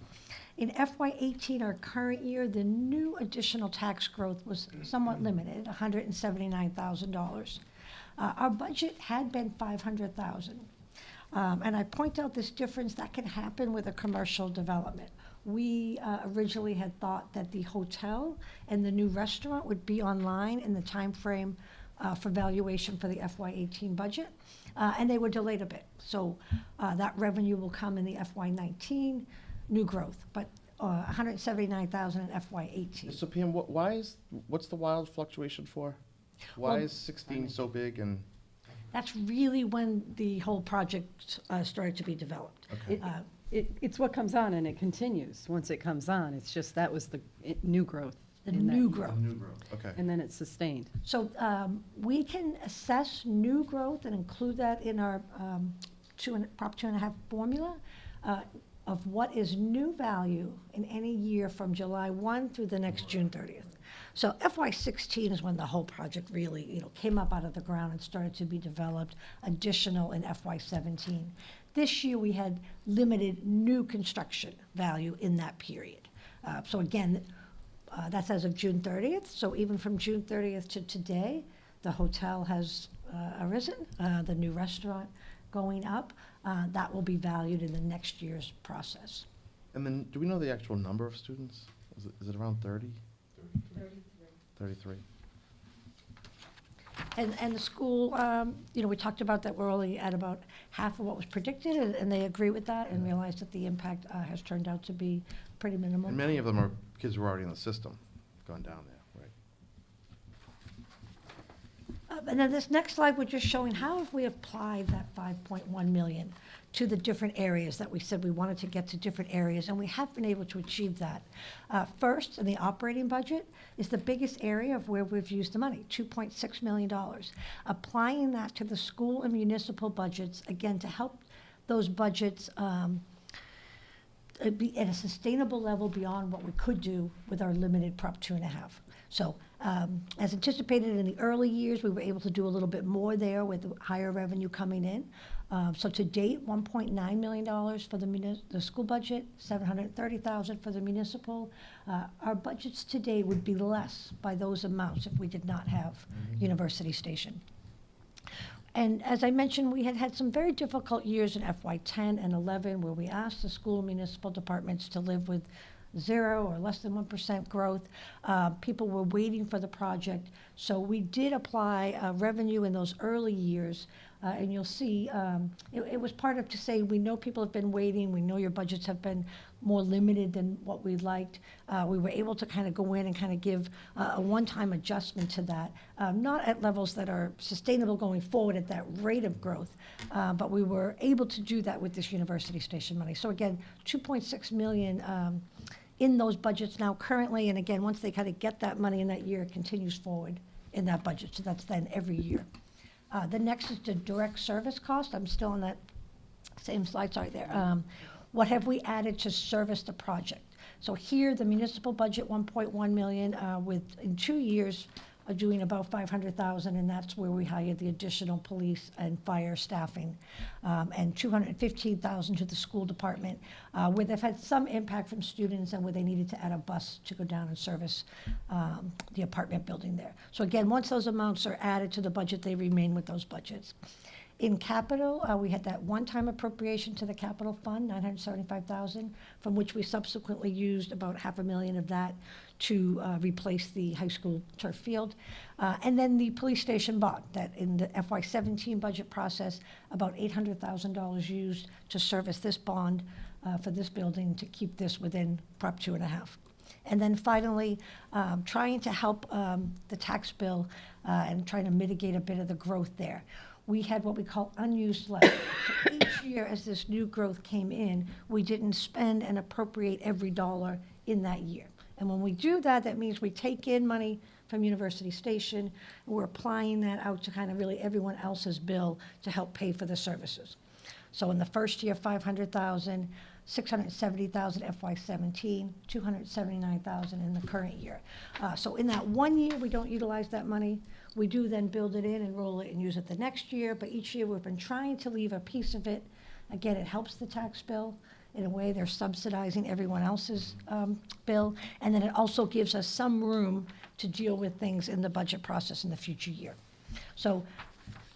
In FY18, our current year, the new additional tax growth was somewhat limited, $179,000. Our budget had been $500,000. And I point out this difference that can happen with a commercial development. We originally had thought that the hotel and the new restaurant would be online in the time frame for valuation for the FY18 budget. and they were delayed a bit. So that revenue will come in the FY19 new growth, but 179,000 in FY18. So Pam, what's the wild fluctuation for? Why Well, is 16 so big and? That's really when the whole project started to be developed. Okay. It's what comes on and it continues. Once it comes on, it's just, that was the new growth. The in that new year. growth. New growth, okay. And then it's sustained. So we can assess new growth and include that in our Prop 2.5 formula of what is new value in any year from July 1 through the next June 30th. So FY16 is when the whole project really, came up out of the ground and started to be developed, additional in FY17. This year, we had limited new construction value in that period. So again, that's as of June 30th. So even from June 30th to today, the hotel has arisen, the new restaurant going up. That will be valued in the next year's process. And then, do we know the actual number of students? Is it around 30? 33. And the school, we talked about that we're only at about half of what was predicted, and they agree with that and realize that the impact has turned out to be pretty minimal. And many of them are kids who are already in the system, gone down there, right? And then this next slide, we're just showing how have we applied that 5.1 million to the different areas that we said we wanted to get to different areas, and we have been able to achieve that. First, in the operating budget, is the biggest area of where we've used the money, $2.6 million. Applying that to the school and municipal budgets, again, to help those budgets be at a sustainable level beyond what we could do with our limited Prop 2.5. So as anticipated in the early years, we were able to do a little bit more there with higher revenue coming in. So to date, $1.9 million for the school budget, $730,000 for the municipal. Our budgets today would be less by those amounts if we did not have University Station. And as I mentioned, we had some very difficult years in FY10 and 11 where we asked the school and municipal departments to live with 0 or less than 1% growth. People were waiting for the project. So we did apply revenue in those early years. And you'll see it was part of to say, we know people have been waiting. We know your budgets have been more limited than what we liked. We were able to kind of go in and kind of give a one-time adjustment to that, not at levels that are sustainable going forward at that rate of growth, but we were able to do that with this University Station money. So again, 2.6 million in those budgets now currently, and again, once they kind of get that money in that year, it continues forward in that budget. So that's then every year. The next is the direct service cost. I'm still on that same slide, sorry there. What have we added to service the project? So here, the municipal budget, 1.1 million, with in 2 years, doing about 500,000, and that's where we hired the additional police and fire staffing, and 215,000 to the school department, where they've had some impact from students and where they needed to add a bus to go down and service the apartment building there. So again, once those amounts are added to the budget, they remain with those budgets. In capital, we had that one-time appropriation to the capital fund, 975,000, from which we subsequently used about $500,000 of that to replace the high school turf field. And then the police station bond, that in the FY17 budget process, about $800,000 used to service this bond for this building to keep this within Prop 2.5. And then finally, trying to help the tax bill and trying to mitigate a bit of the growth there. We had what we call unused levy. So each year as this new growth came in, we didn't spend and appropriate every dollar in that year. And when we do that, that means we take in money from University Station, and we're applying that out to kind of really everyone else's bill to help pay for the services. So in the first year, 500,000, 670,000 FY17, 279,000 in the current year. So in that 1 year, we don't utilize that money. We do then build it in and roll it and use it the next year, but each year we've been trying to leave a piece of it. Again, it helps the tax bill. In a way, they're subsidizing everyone else's bill, and then it also gives us some room to deal with things in the budget process in the future year. So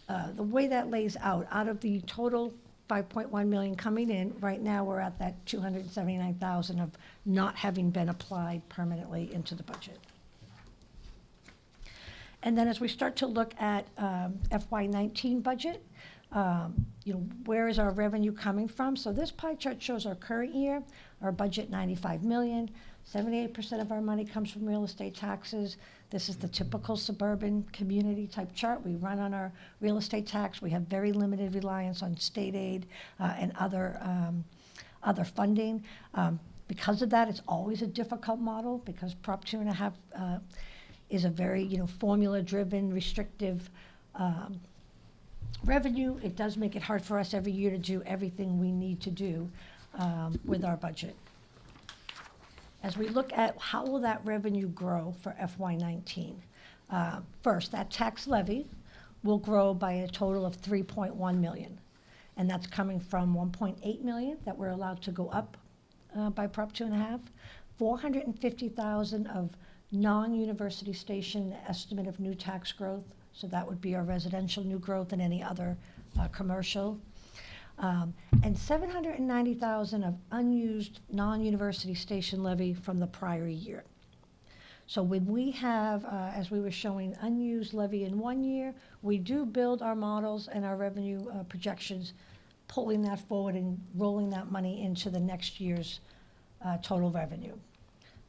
the way that lays out of the total 5.1 million coming in, right now we're at that 279,000 of not having been applied permanently into the budget. And then as we start to look at FY19 budget, Where is our revenue coming from? So this pie chart shows our current year, our budget 95 million, 78% of our money comes from real estate taxes. This is the typical suburban community type chart. We run on our real estate tax. We have very limited reliance on state aid and other funding. Because of that, it's always a difficult model because Prop 2.5 is a very, formula-driven, restrictive revenue. It does make it hard for us every year to do everything we need to do with our budget. As we look at how will that revenue grow for FY19, first, that tax levy will grow by a total of 3.1 million. And that's coming from 1.8 million that we're allowed to go up by Prop 2.5, 450,000 of non-university station estimate of new tax growth. So that would be our residential new growth and any other commercial. And 790,000 of unused non-university station levy from the prior year. So when we have, as we were showing, unused levy in one year, we do build our models and our revenue projections, pulling that forward and rolling that money into the next year's total revenue.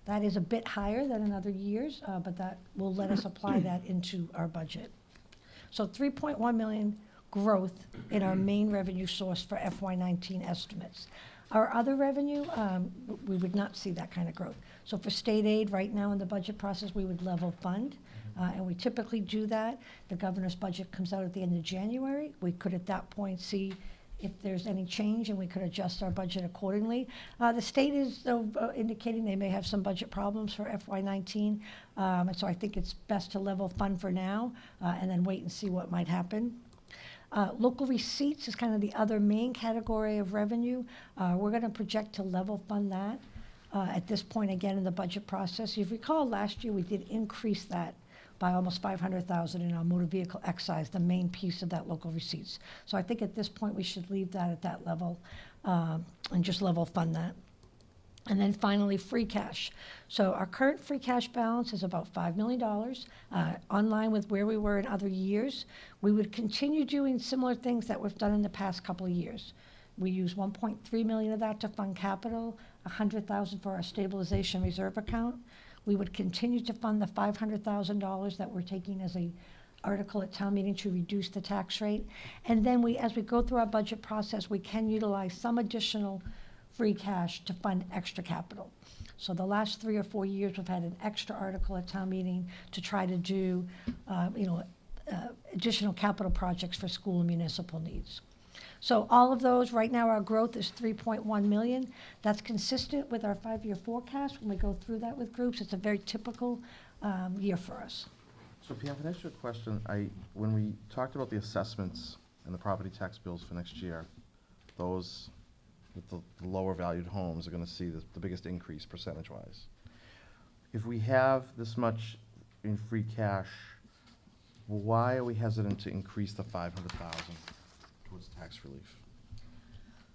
That is a bit higher than in other years, but that will let us apply that into our budget. So 3.1 million growth in our main revenue source for FY19 estimates. Our other revenue, we would not see that kind of growth. So for state aid, right now in the budget process, we would level fund, and we typically do that. The governor's budget comes out at the end of January. We could at that point see if there's any change and we could adjust our budget accordingly. The state is indicating they may have some budget problems for FY19, and so I think it's best to level fund for now and then wait and see what might happen. Local receipts is kind of the other main category of revenue. We're going to project to level fund that at this point again in the budget process. If you recall, last year we did increase that by almost 500,000 in our motor vehicle excise, the main piece of that local receipts. So I think at this point we should leave that at that level and just level fund that. And then finally, free cash. So our current free cash balance is about $5 million, on line with where we were in other years. We would continue doing similar things that we've done in the past couple of years. We use 1.3 million of that to fund capital, 100,000 for our stabilization reserve account. We would continue to fund the $500,000 that we're taking as a article at town meeting to reduce the tax rate. And then as we go through our budget process, we can utilize some additional free cash to fund extra capital. So the last 3 or 4 years, we've had an extra article at town meeting to try to do, additional capital projects for school and municipal needs. So all of those, right now our growth is 3.1 million. That's consistent with our 5-year forecast. When we go through that with groups, it's a very typical year for us. So Pam, can I ask you a question? When we talked about the assessments and the property tax bills for next year, those with the lower valued homes are going to see the biggest increase percentage-wise. If we have this much in free cash, why are we hesitant to increase the 500,000 towards tax relief?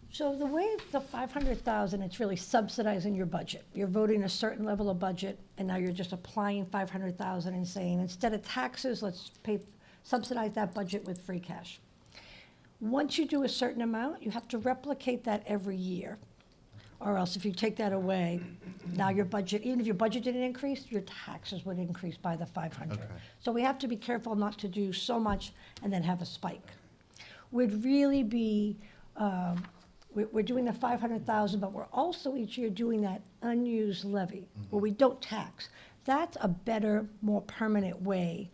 So the way the 500,000, it's really subsidizing your budget. You're voting a certain level of budget, and now you're just applying 500,000 and saying, instead of taxes, let's subsidize that budget with free cash. Once you do a certain amount, you have to replicate that every year. Or else if you take that away, now your budget, even if your budget didn't increase, your taxes would increase by the 500. Okay. So we have to be careful not to do so much and then have a spike. We'd really be, we're doing the 500,000, but we're also each year doing that unused levy where we don't tax. That's a better, more permanent way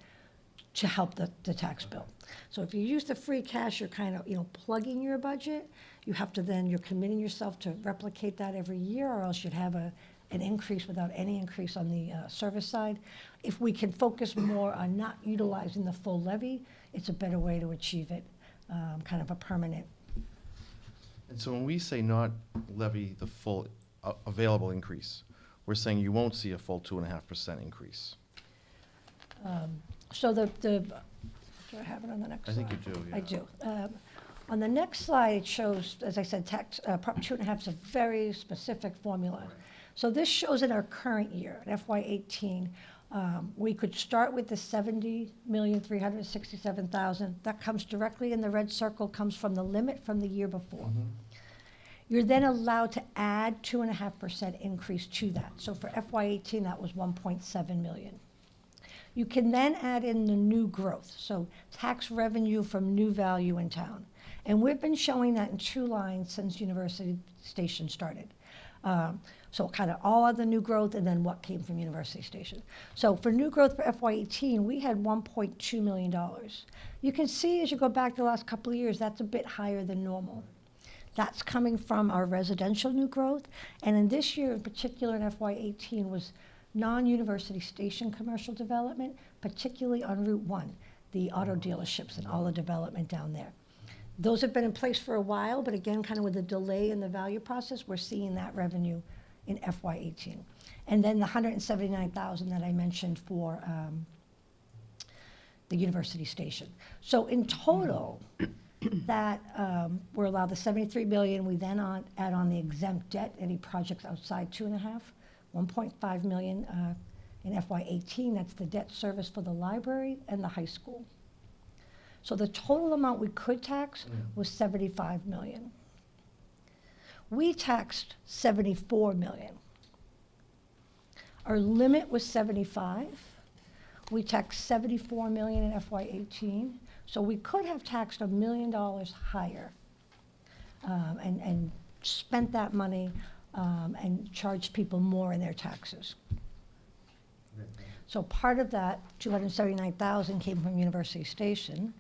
to help the tax bill. So if you use the free cash, you're kind of, plugging your budget. You have to then, you're committing yourself to replicate that every year, or else you'd have an increase without any increase on the service side. If we can focus more on not utilizing the full levy, it's a better way to achieve it, kind of a permanent. And so when we say not levy the full available increase, we're saying you won't see a full 2.5% increase. So do I have it on the next slide? I think you do, yeah. I do. On the next slide, it shows, as I said, Prop 2.5 is a very specific formula. So this shows in our current year, in FY18, We could start with the 70,367,000. That comes directly in the red circle, comes from the limit from the year before. You're then allowed to add 2.5% increase to that. So for FY18, that was 1.7 million. You can then add in the new growth, so tax revenue from new value in town. And we've been showing that in 2 lines since University Station started. So kind of all of the new growth and then what came from University Station. So for new growth for FY18, we had $1.2 million. You can see as you go back the last couple of years, that's a bit higher than normal. That's coming from our residential new growth. And in this year in particular in FY18 was non-University Station commercial development, particularly on Route 1, the auto dealerships and all the development down there. Those have been in place for a while, but again, kind of with a delay in the value process, we're seeing that revenue in FY18. And then the 179,000 that I mentioned for the University Station. So in total, that we're allowed the 73 million. We then add on the exempt debt, any projects outside 2.5, 1.5 million in FY18. That's the debt service for the library and the high school. So the total amount we could tax was 75 million. We taxed 74 million. Our limit was 75. We taxed 74 million in FY18. So we could have taxed $1 million higher and spent that money and charged people more in their taxes. So part of that 279,000 came from University Station.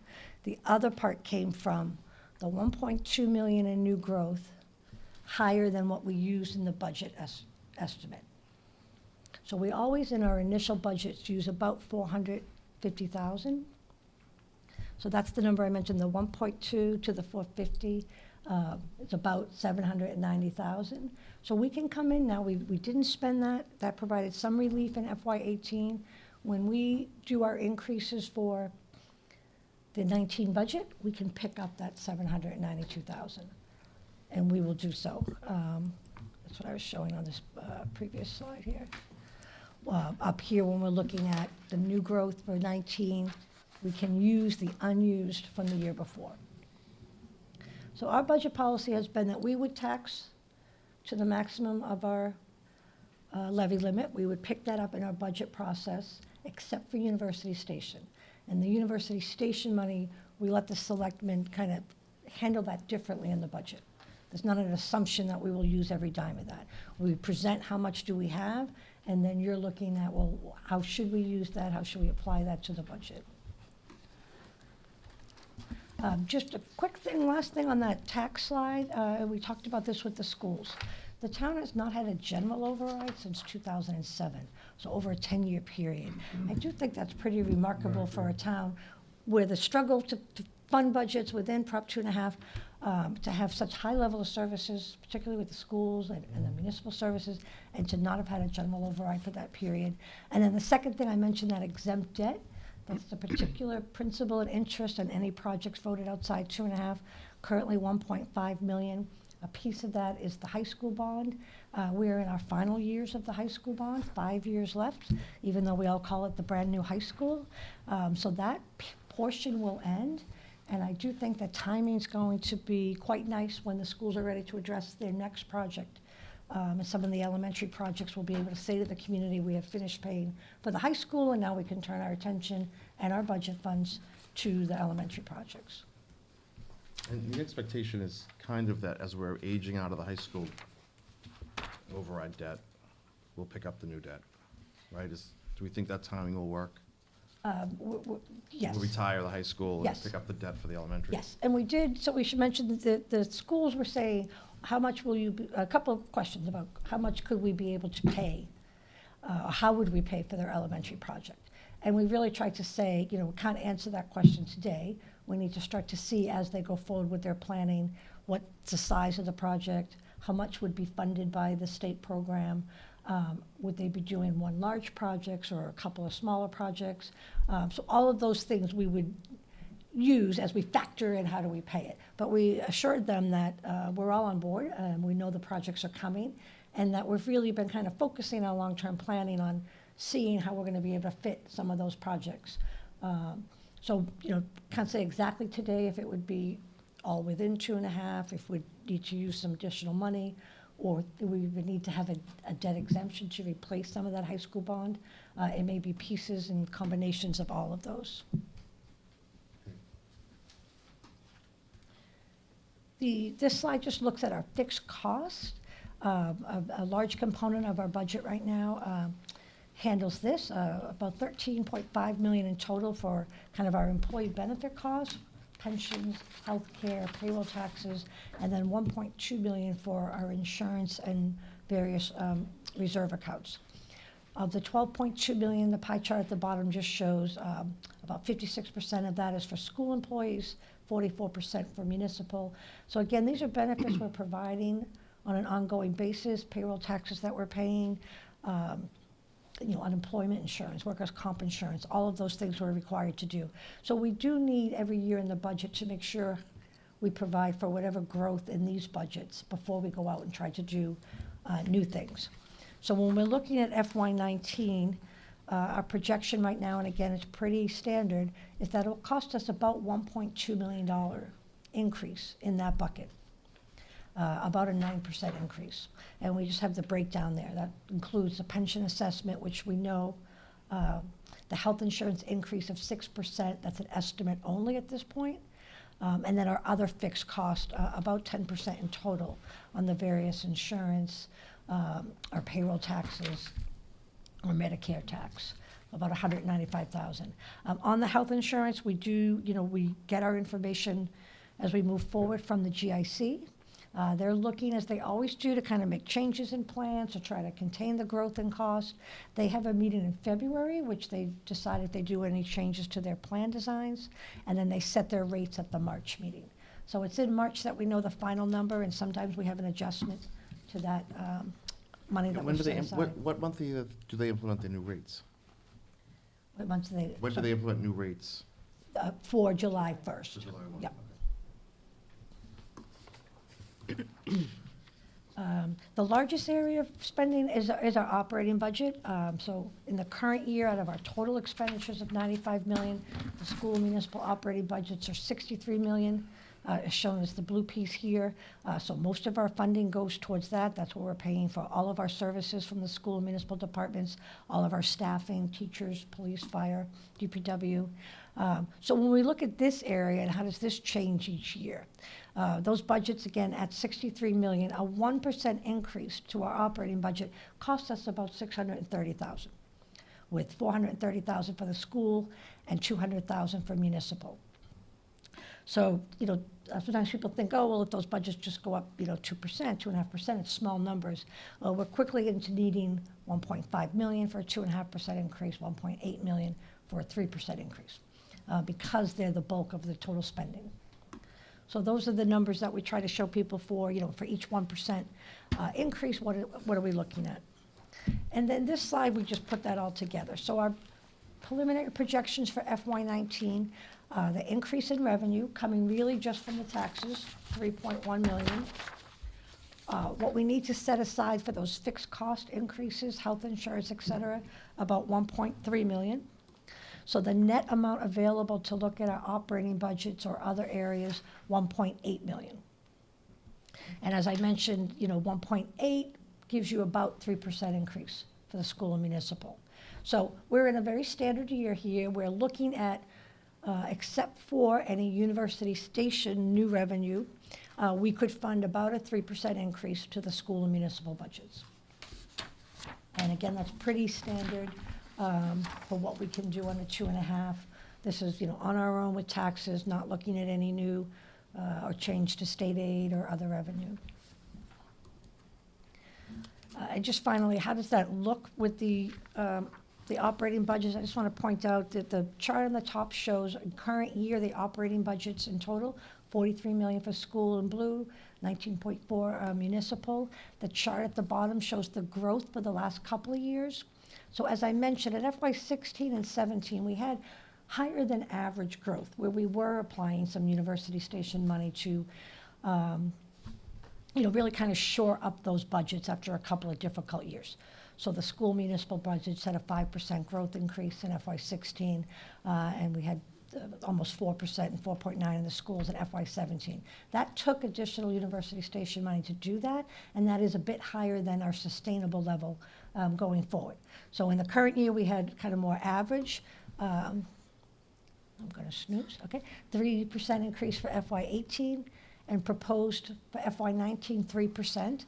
The other part came from the 1.2 million in new growth, higher than what we used in the budget estimate. So we always, in our initial budgets, use about 450,000. So that's the number I mentioned, the 1.2 to the 450. It's about 790,000. So we can come in now. We didn't spend that. That provided some relief in FY18. When we do our increases for the 19 budget, we can pick up that 792,000, and we will do so. That's what I was showing on this previous slide here. Up here, when we're looking at the new growth for 19, we can use the unused from the year before. So our budget policy has been that we would tax to the maximum of our levy limit. We would pick that up in our budget process, except for University Station. And the University Station money, we let the selectmen kind of handle that differently in the budget. There's not an assumption that we will use every dime of that. We present how much do we have, and then you're looking at, well, how should we use that? How should we apply that to the budget? Just a quick thing, last thing on that tax slide, we talked about this with the schools. The town has not had a general override since 2007, so over a 10-year period. I do think that's pretty remarkable for a town where the struggle to fund budgets within Prop 2.5, to have such high level of services, particularly with the schools and the municipal services, and to not have had a general override for that period. And then the second thing I mentioned, that exempt debt, that's the particular principal and interest on any projects voted outside 2.5, currently 1.5 million. A piece of that is the high school bond. We're in our final years of the high school bond, 5 years left, even though we all call it the brand new high school. So that portion will end. And I do think that timing's going to be quite nice when the schools are ready to address their next project. And some of the elementary projects will be able to say to the community, we have finished paying for the high school, and now we can turn our attention and our budget funds to the elementary projects. And the expectation is kind of that as we're aging out of the high school override debt, we'll pick up the new debt, right? Do we think that timing will work? Yes. We'll retire the high school and Yes. pick up the debt for the elementary? Yes, and we did, so we should mention that the schools were saying, how much will you, a couple of questions about how much could we be able to pay? How would we pay for their elementary project? And we really tried to say, we can't answer that question today. We need to start to see as they go forward with their planning, what's the size of the project, how much would be funded by the state program, would they be doing one large projects or a couple of smaller projects? So all of those things we would use as we factor in how do we pay it. But we assured them that we're all on board, and we know the projects are coming, and that we've really been kind of focusing on long-term planning on seeing how we're gonna be able to fit some of those projects. So, can't say exactly today if it would be all within 2.5, if we need to use some additional money, or do we would need to have a debt exemption to replace some of that high school bond. It may be pieces and combinations of all of those. This slide just looks at our fixed cost. A large component of our budget right now handles this, about $13.5 million in total for kind of our employee benefit costs, pensions, healthcare, payroll taxes, and then $1.2 million for our insurance and various reserve accounts. Of the $12.2 million, the pie chart at the bottom just shows about 56% of that is for school employees, 44% for municipal. So again, these are benefits we're providing on an ongoing basis, payroll taxes that we're paying, unemployment insurance, workers' comp insurance, all of those things we're required to do. So we do need every year in the budget to make sure we provide for whatever growth in these budgets before we go out and try to do new things. So when we're looking at FY19, our projection right now, and again, it's pretty standard, is that it'll cost us about $1.2 million increase in that bucket. About a 9% increase. And we just have the breakdown there. That includes the pension assessment, which we know, the health insurance increase of 6%, that's an estimate only at this point. And then our other fixed cost, about 10% in total on the various insurance, our payroll taxes, or Medicare tax, about $195,000. On the health insurance, we do, we get our information as we move forward from the GIC. They're looking, as they always do, to kind of make changes in plans to try to contain the growth in cost. They have a meeting in February, which they decide if they do any changes to their plan designs, and then they set their rates at the March meeting. So it's in March that we know the final number, and sometimes we have an adjustment to that money that When was do set they, aside. what month do they implement the new rates? What months do they? When do they implement new rates? For July 1st. July 1. Yep. The largest area of spending is our operating budget. So in the current year, out of our total expenditures of $95 million, the school municipal operating budgets are $63 million, as shown as the blue piece here. So most of our funding goes towards that. That's what we're paying for all of our services from the school and municipal departments, all of our staffing, teachers, police, fire, DPW. So when we look at this area and how does this change each year, those budgets, again, at $63 million, a 1% increase to our operating budget costs us about $630,000, with $430,000 for the school and $200,000 for municipal. So, sometimes people think, oh, well, if those budgets just go up, 2%, 2.5%, it's small numbers. We're quickly into needing $1.5 million for a 2.5% increase, $1.8 million for a 3% increase, because they're the bulk of the total spending. So those are the numbers that we try to show people for each 1% increase, what are we looking at? And then this slide, we just put that all together. So our preliminary projections for FY19, the increase in revenue coming really just from the taxes, $3.1 million. What we need to set aside for those fixed cost increases, health insurance, et cetera, about $1.3 million. So the net amount available to look at our operating budgets or other areas, $1.8 million. And as I mentioned, 1.8 gives you about 3% increase for the school and municipal. So we're in a very standard year here. We're looking at, except for any university station new revenue, we could fund about a 3% increase to the school and municipal budgets. And again, that's pretty standard for what we can do on a 2.5. This is, on our own with taxes, not looking at any new or change to state aid or other revenue. And just finally, how does that look with the operating budgets? I just want to point out that the chart on the top shows current year, the operating budgets in total, $43 million for school in blue, 19.4 municipal. The chart at the bottom shows the growth for the last couple of years. So as I mentioned, at FY16 and 17, we had higher than average growth, where we were applying some university station money to, really kind of shore up those budgets after a couple of difficult years. So the school municipal budget had a 5% growth increase in FY16, and we had almost 4% and 4.9 in the schools in FY17. That took additional university station money to do that, and that is a bit higher than our sustainable level going forward. So in the current year, we had kind of more average. I'm going to snooze, okay? 3% increase for FY18 and proposed for FY19, 3%.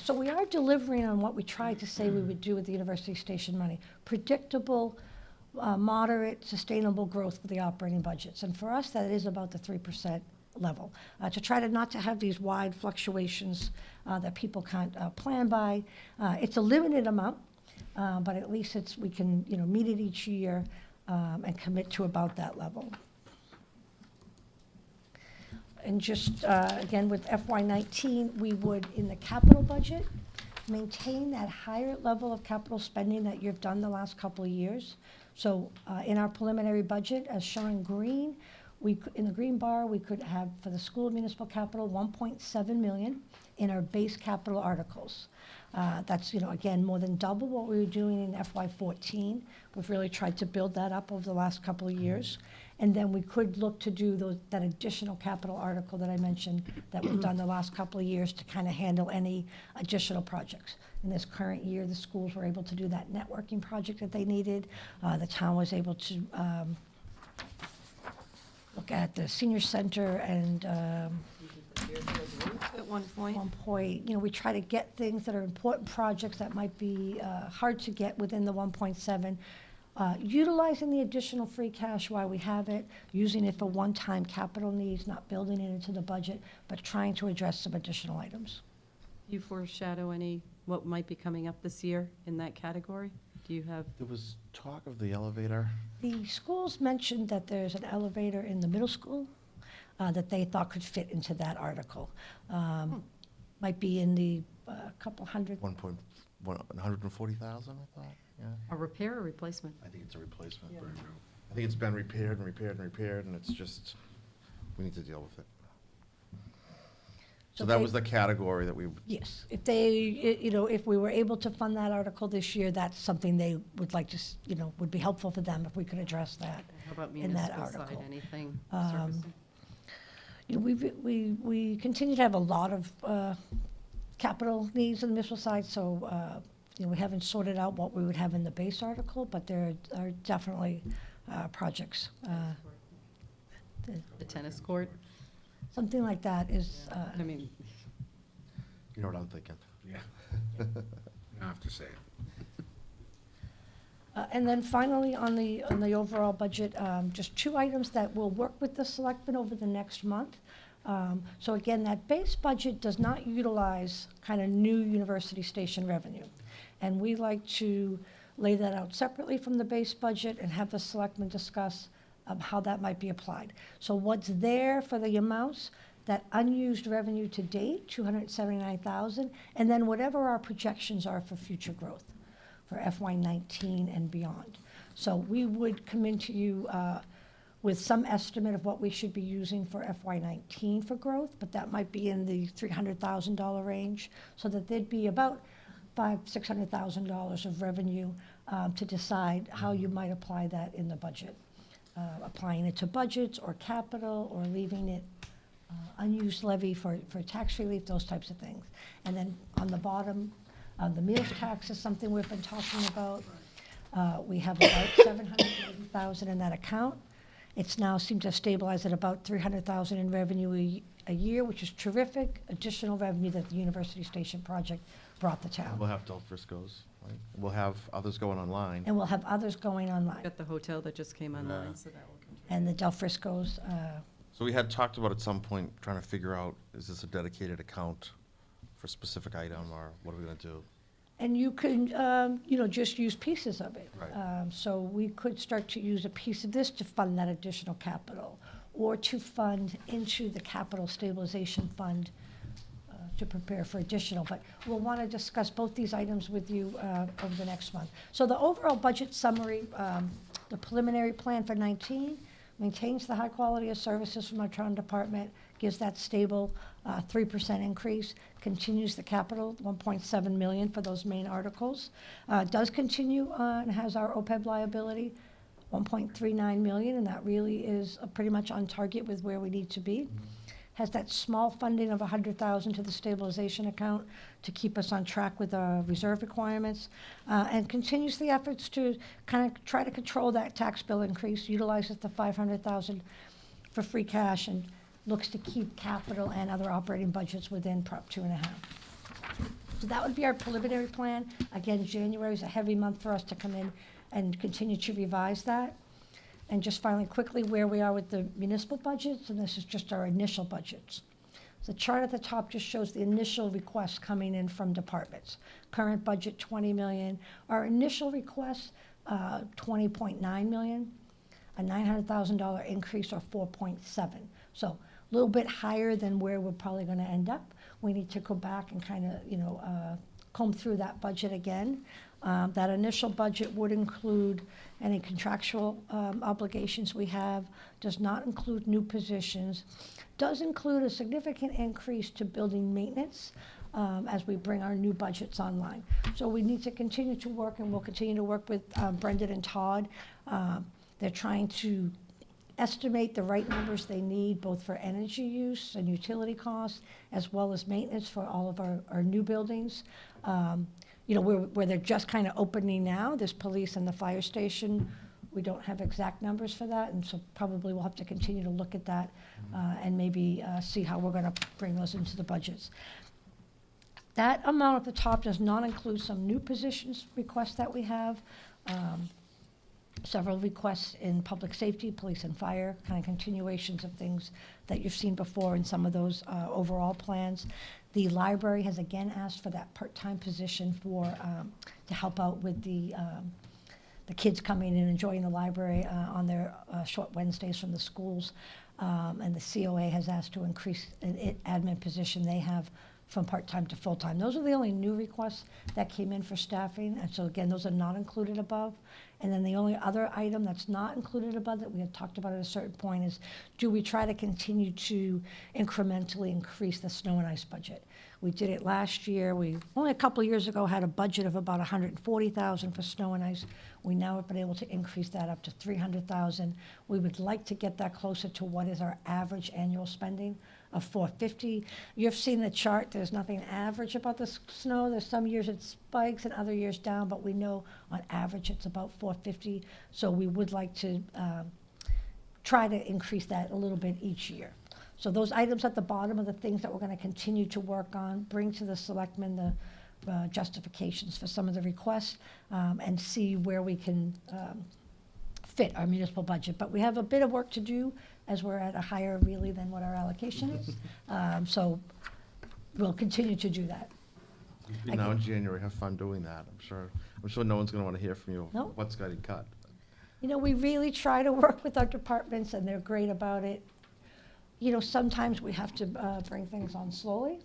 So we are delivering on what we tried to say we would do with the university station money. Predictable, moderate, sustainable growth for the operating budgets. And for us, that is about the 3% level. To try to not to have these wide fluctuations that people can't plan by. It's a limited amount, but at least we can meet it each year and commit to about that level. And just, again, with FY19, we would, in the capital budget, maintain that higher level of capital spending that you've done the last couple of years. So in our preliminary budget, as shown in green, in the green bar, we could have, for the school municipal capital, 1.7 million in our base capital articles. That's, again, more than double what we were doing in FY14. We've really tried to build that up over the last couple of years. And then we could look to do that additional capital article that I mentioned that we've done the last couple of years to kind of handle any additional projects. In this current year, the schools were able to do that networking project that they needed. The town was able to look at the senior center and At one point. we try to get things that are important projects that might be hard to get within the 1.7. Utilizing the additional free cash while we have it, using it for one-time capital needs, not building it into the budget, but trying to address some additional items. Do you foreshadow what might be coming up this year in that category? Do you have? There was talk of the elevator. The schools mentioned that there's an elevator in the middle school that they thought could fit into that article. Might be in the couple hundred. 140,000, I thought, yeah. A repair or replacement? I think it's a replacement. Yeah. I think it's been repaired and repaired and repaired, and it's just, we need to deal with it. So that was the category that we. Yes, if if we were able to fund that article this year, that's something they would like to, would be helpful for them if we could address that. How about in that municipal side, article. anything Um, servicing? We continue to have a lot of capital needs on the municipal side, so we haven't sorted out what we would have in the base article, but there are definitely projects. The tennis court? Something like that is, I mean, You know what I'm thinking. Yeah. I have to say it. and then finally, on the overall budget, just two items that will work with the selectmen over the next month. So again, that base budget does not utilize kind of new university station revenue. And we like to lay that out separately from the base budget and have the selectmen discuss how that might be applied. So what's there for the amounts, that unused revenue to date, 279,000, and then whatever our projections are for future growth for FY19 and beyond. So we would come into you with some estimate of what we should be using for FY19 for growth, but that might be in the $300,000 range, so that there'd be about $600,000 of revenue to decide how you might apply that in the budget. Applying it to budgets or capital, or leaving it unused levy for tax relief, those types of things. And then on the bottom, the meals tax is something we've been talking about. We have about $780,000 in that account. It's now seemed to have stabilized at about $300,000 in revenue a year, which is terrific additional revenue that the University Station project brought the town. We'll have Del Frisco's, right? We'll have others going online. And we'll have others going online. got the hotel that just came online, so that will contribute. And the Del Frisco's, So we had talked about at some point, trying to figure out, is this a dedicated account for a specific item, or what are we gonna do? and you can, just use pieces of it. Right. So we could start to use a piece of this to fund that additional capital, or to fund into the capital stabilization fund to prepare for additional. But we'll want to discuss both these items with you over the next month. So the overall budget summary, the preliminary plan for 19 maintains the high quality of services from our town department, gives gives that stable 3% increase, continues the capital, 1.7 million for those main articles. Does continue and has our OPEB liability, 1.39 million, and that really is pretty much on target with where we need to be. Has that small funding of 100,000 to the stabilization account to keep us on track with our reserve requirements, and continues the efforts to kind of try to control that tax bill increase, utilizes the 500,000 for free cash, and looks to keep capital and other operating budgets within Prop 2.5. So that would be our preliminary plan. Again, January is a heavy month for us to come in and continue to revise that. And just finally, quickly, where we are with the municipal budgets, and this is just our initial budgets. The chart at the top just shows the initial requests coming in from departments. Current budget, 20 million. Our initial request, 20.9 million, a $900,000 increase or 4.7. So a little bit higher than where we're probably going to end up. We need to go back and kind of, comb through that budget again. That initial budget would include any contractual obligations we have, does not include new positions, does include a significant increase to building maintenance as we bring our new budgets online. So we need to continue to work, and we'll continue to work with Brendan and Todd. They're trying to estimate the right numbers they need, both for energy use and utility costs, as well as maintenance for all of our new buildings. Where they're just kind of opening now, this police and the fire station, we don't have exact numbers for that, and so probably we'll have to continue to look at that and maybe see how we're going to bring those into the budgets. That amount at the top does not include some new positions requests that we have. Several requests in public safety, police and fire, kind of continuations of things that you've seen before in some of those overall plans. The library has again asked for that part-time position for to help out with the kids coming in and enjoying the library on their short Wednesdays from the schools. And the COA has asked to increase an admin position they have from part-time to full-time. Those are the only new requests that came in for staffing, and so again, those are not included above. And then the only other item that's not included above that we had talked about at a certain point is, do we try to continue to incrementally increase the snow and ice budget? We did it last year. We only a couple of years ago had a budget of about 140,000 for snow and ice. We now have been able to increase that up to 300,000. We would like to get that closer to what is our average annual spending of 450. You've seen the chart. There's nothing average about the snow. There's some years it spikes and other years down, but we know on average it's about 450. So we would like to try to increase that a little bit each year. So those items at the bottom are the things that we're going to continue to work on, bring to the selectmen the justifications for some of the requests, and see where we can fit our municipal budget. But we have a bit of work to do as we're at a higher really than what our allocation is. So we'll continue to do that. Now in January, have fun doing that. I'm sure no one's going to want to hear from you Nope. what's getting cut. We really try to work with our departments, and they're great about it. Sometimes we have to bring things on slowly.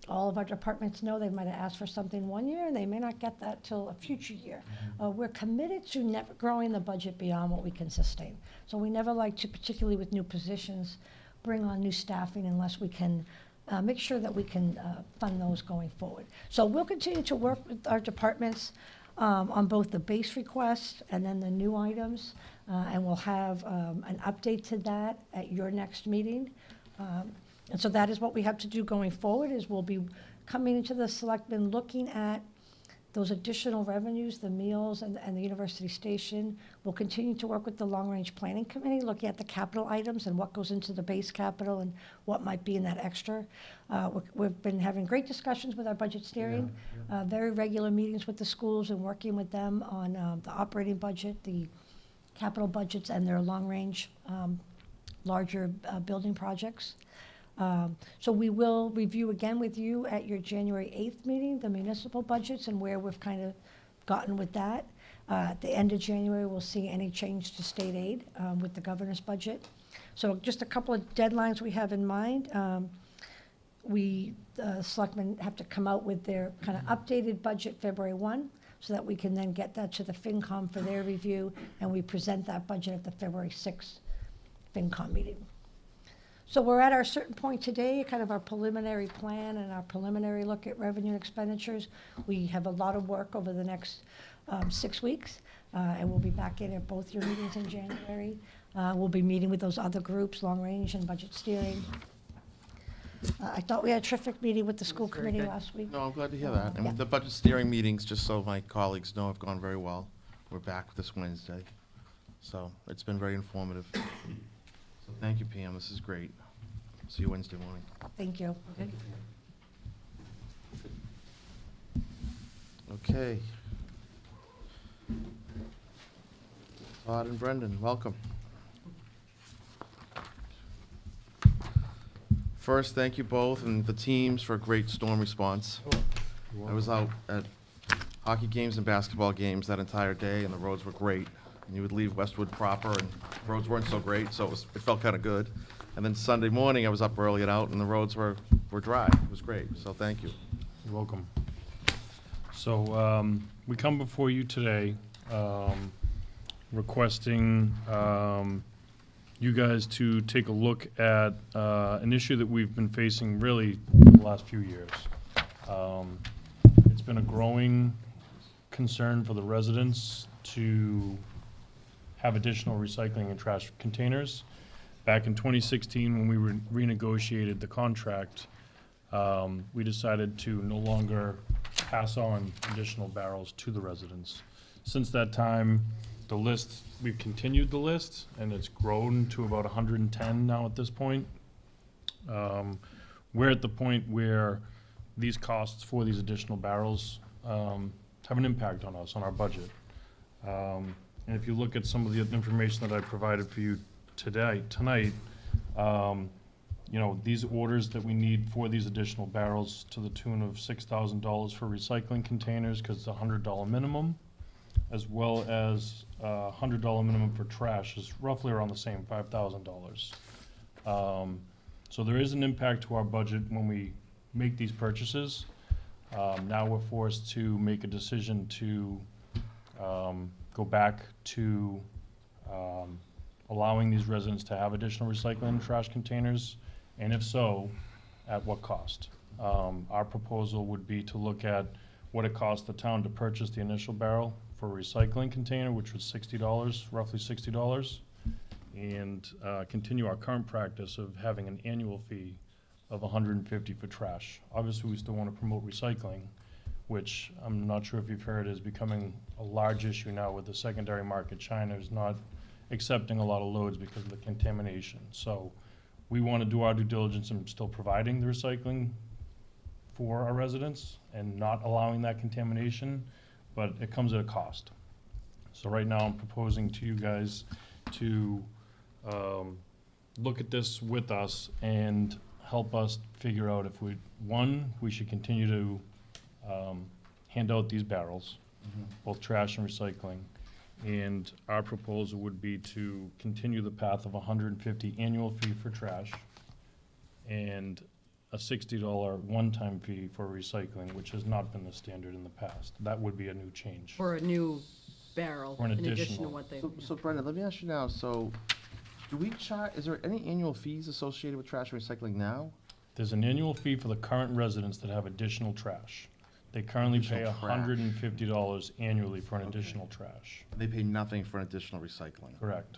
All of our departments know they might have asked for something one year, and they may not get that till a future year. We're committed to never growing the budget beyond what we can sustain. So we never like to, particularly with new positions, bring on new staffing unless we can make sure that we can fund those going forward. So we'll continue to work with our departments on both the base request and then the new items, and we'll have an update to that at your next meeting. And so that is what we have to do going forward, is we'll be coming into the selectmen looking at those additional revenues, the meals and the university station. We'll continue to work with the long-range planning committee, looking at the capital items and what goes into the base capital and what might be in that extra. We've been having great discussions with our budget steering, very regular meetings with the schools and working with them on the operating budget, the capital budgets, and their long-range, larger building projects. So we will review again with you at your January 8th meeting, the municipal budgets and where we've kind of gotten with that. At the end of January, we'll see any change to state aid with the governor's budget. So just a couple of deadlines we have in mind. Selectmen have to come out with their kind of updated budget February 1, so that we can then get that to the FinCom for their review, and we present that budget at the February 6th FinCom meeting. So we're at our certain point today, kind of our preliminary plan and our preliminary look at revenue and expenditures. We have a lot of work over the next 6 weeks, and we'll be back in at both your meetings in January. We'll be meeting with those other groups, long range and budget steering. I thought we had a terrific meeting with the school committee last week. No, I'm glad to hear that. Yeah. And the budget steering meetings, just so my colleagues know, have gone very well. We're back this Wednesday. So it's been very informative. So thank you, Pam. This is great. See you Wednesday morning. Thank you. Okay. Todd and Brendan, welcome. First, thank you both and the teams for a great storm response. I was out at hockey games and basketball games that entire day, and the roads were great. And you would leave Westwood proper, and the roads weren't so great, so it felt kind of good. And then Sunday morning, I was up early and out, and the roads were dry. It was great, so thank you. You're welcome. So we come before you today requesting you guys to take a look at an issue that we've been facing really for the last few years. It's been a growing concern for the residents to have additional recycling and trash containers. Back in 2016, when we renegotiated the contract, we decided to no longer pass on additional barrels to the residents. Since that time, the list, we've continued the list, and it's grown to about 110 now at this point. We're at the point where these costs for these additional barrels have an impact on us, on our budget. And if you look at some of the information that I provided for you tonight, you know, these orders that we need for these additional barrels to the tune of $6,000 for recycling containers, because it's a $100 minimum, as well as a $100 minimum for trash is roughly around the same, $5,000. So there is an impact to our budget when we make these purchases. Now we're forced to make a decision to go back to allowing these residents to have additional recycling and trash containers, and if so, at what cost? Our proposal would be to look at what it cost the town to purchase the initial barrel for a recycling container, which was $60, roughly $60, and continue our current practice of having an annual fee of $150 for trash. Obviously, we still want to promote recycling, which I'm not sure if you've heard is becoming a large issue now with the secondary market. China is not accepting a lot of loads because of the contamination. So we want to do our due diligence in still providing the recycling for our residents and not allowing that contamination, but it comes at a cost. So right now I'm proposing to you guys to look at this with us and help us figure out if we should continue to hand out these barrels, both trash and recycling. And our proposal would be to continue the path of $150 annual fee for trash and a $60 one-time fee for recycling, which has not been the standard in the past. That would be a new change. For a new barrel, Or an in addition to additional. what they. So Brendan, let me ask you now, so do we charge, is there any annual fees associated with trash and recycling now? There's an annual fee for the current residents that have additional trash. They currently pay Additional trash. $150 annually for an additional trash. They pay nothing for an additional recycling? Correct.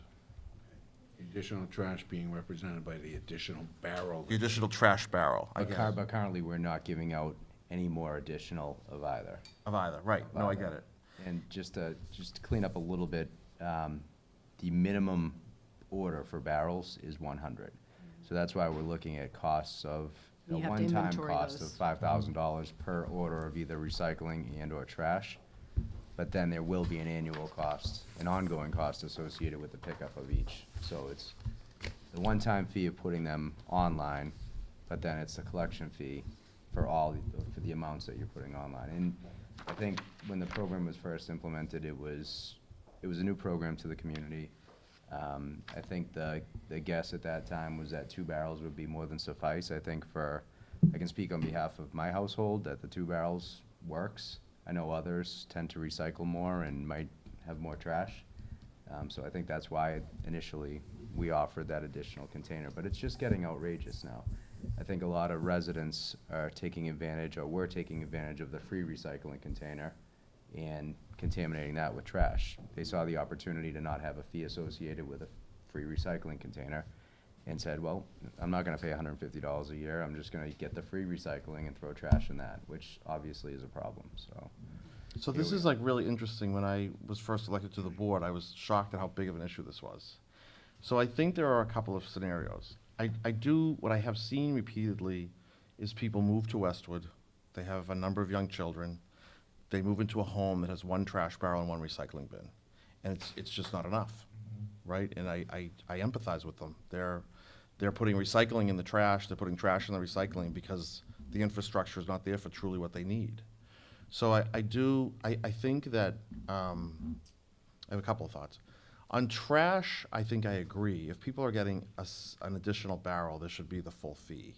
Additional trash being represented by the additional barrel. The additional trash barrel, I guess. But currently, we're not giving out any more additional of either. Of either, right, no, I get it. And just to clean up a little bit, the minimum order for barrels is 100. So that's why we're looking at costs of a You have to one-time inventory cost those. of $5,000 per order of either recycling and/or trash. But then there will be an annual cost, an ongoing cost associated with the pickup of each. So it's the one-time fee of putting them online, but then it's the collection fee for for the amounts that you're putting online. And I think when the program was first implemented, it was a new program to the community. I think the guess at that time was that 2 barrels would be more than suffice. I think I can speak on behalf of my household that the 2 barrels works. I know others tend to recycle more and might have more trash. So I think that's why initially we offered that additional container, but it's just getting outrageous now. I think a lot of residents are taking advantage, or were taking advantage of the free recycling container and contaminating that with trash. They saw the opportunity to not have a fee associated with a free recycling container and said, well, I'm not gonna pay $150 a year, I'm just gonna get the free recycling and throw trash in that, which obviously is a problem, so. So this is like really interesting. When I was first elected to the board, I was shocked at how big of an issue this was. So I think there are a couple of scenarios. What I have seen repeatedly is people move to Westwood, they have a number of young children, they move into a home that has one trash barrel and one recycling bin, and it's just not enough, right? And I empathize with them. They're putting recycling in the trash, they're putting trash in the recycling because the infrastructure is not there for truly what they need. So I think that, I have a couple of thoughts. On trash, I think I agree. If people are getting an additional barrel, there should be the full fee.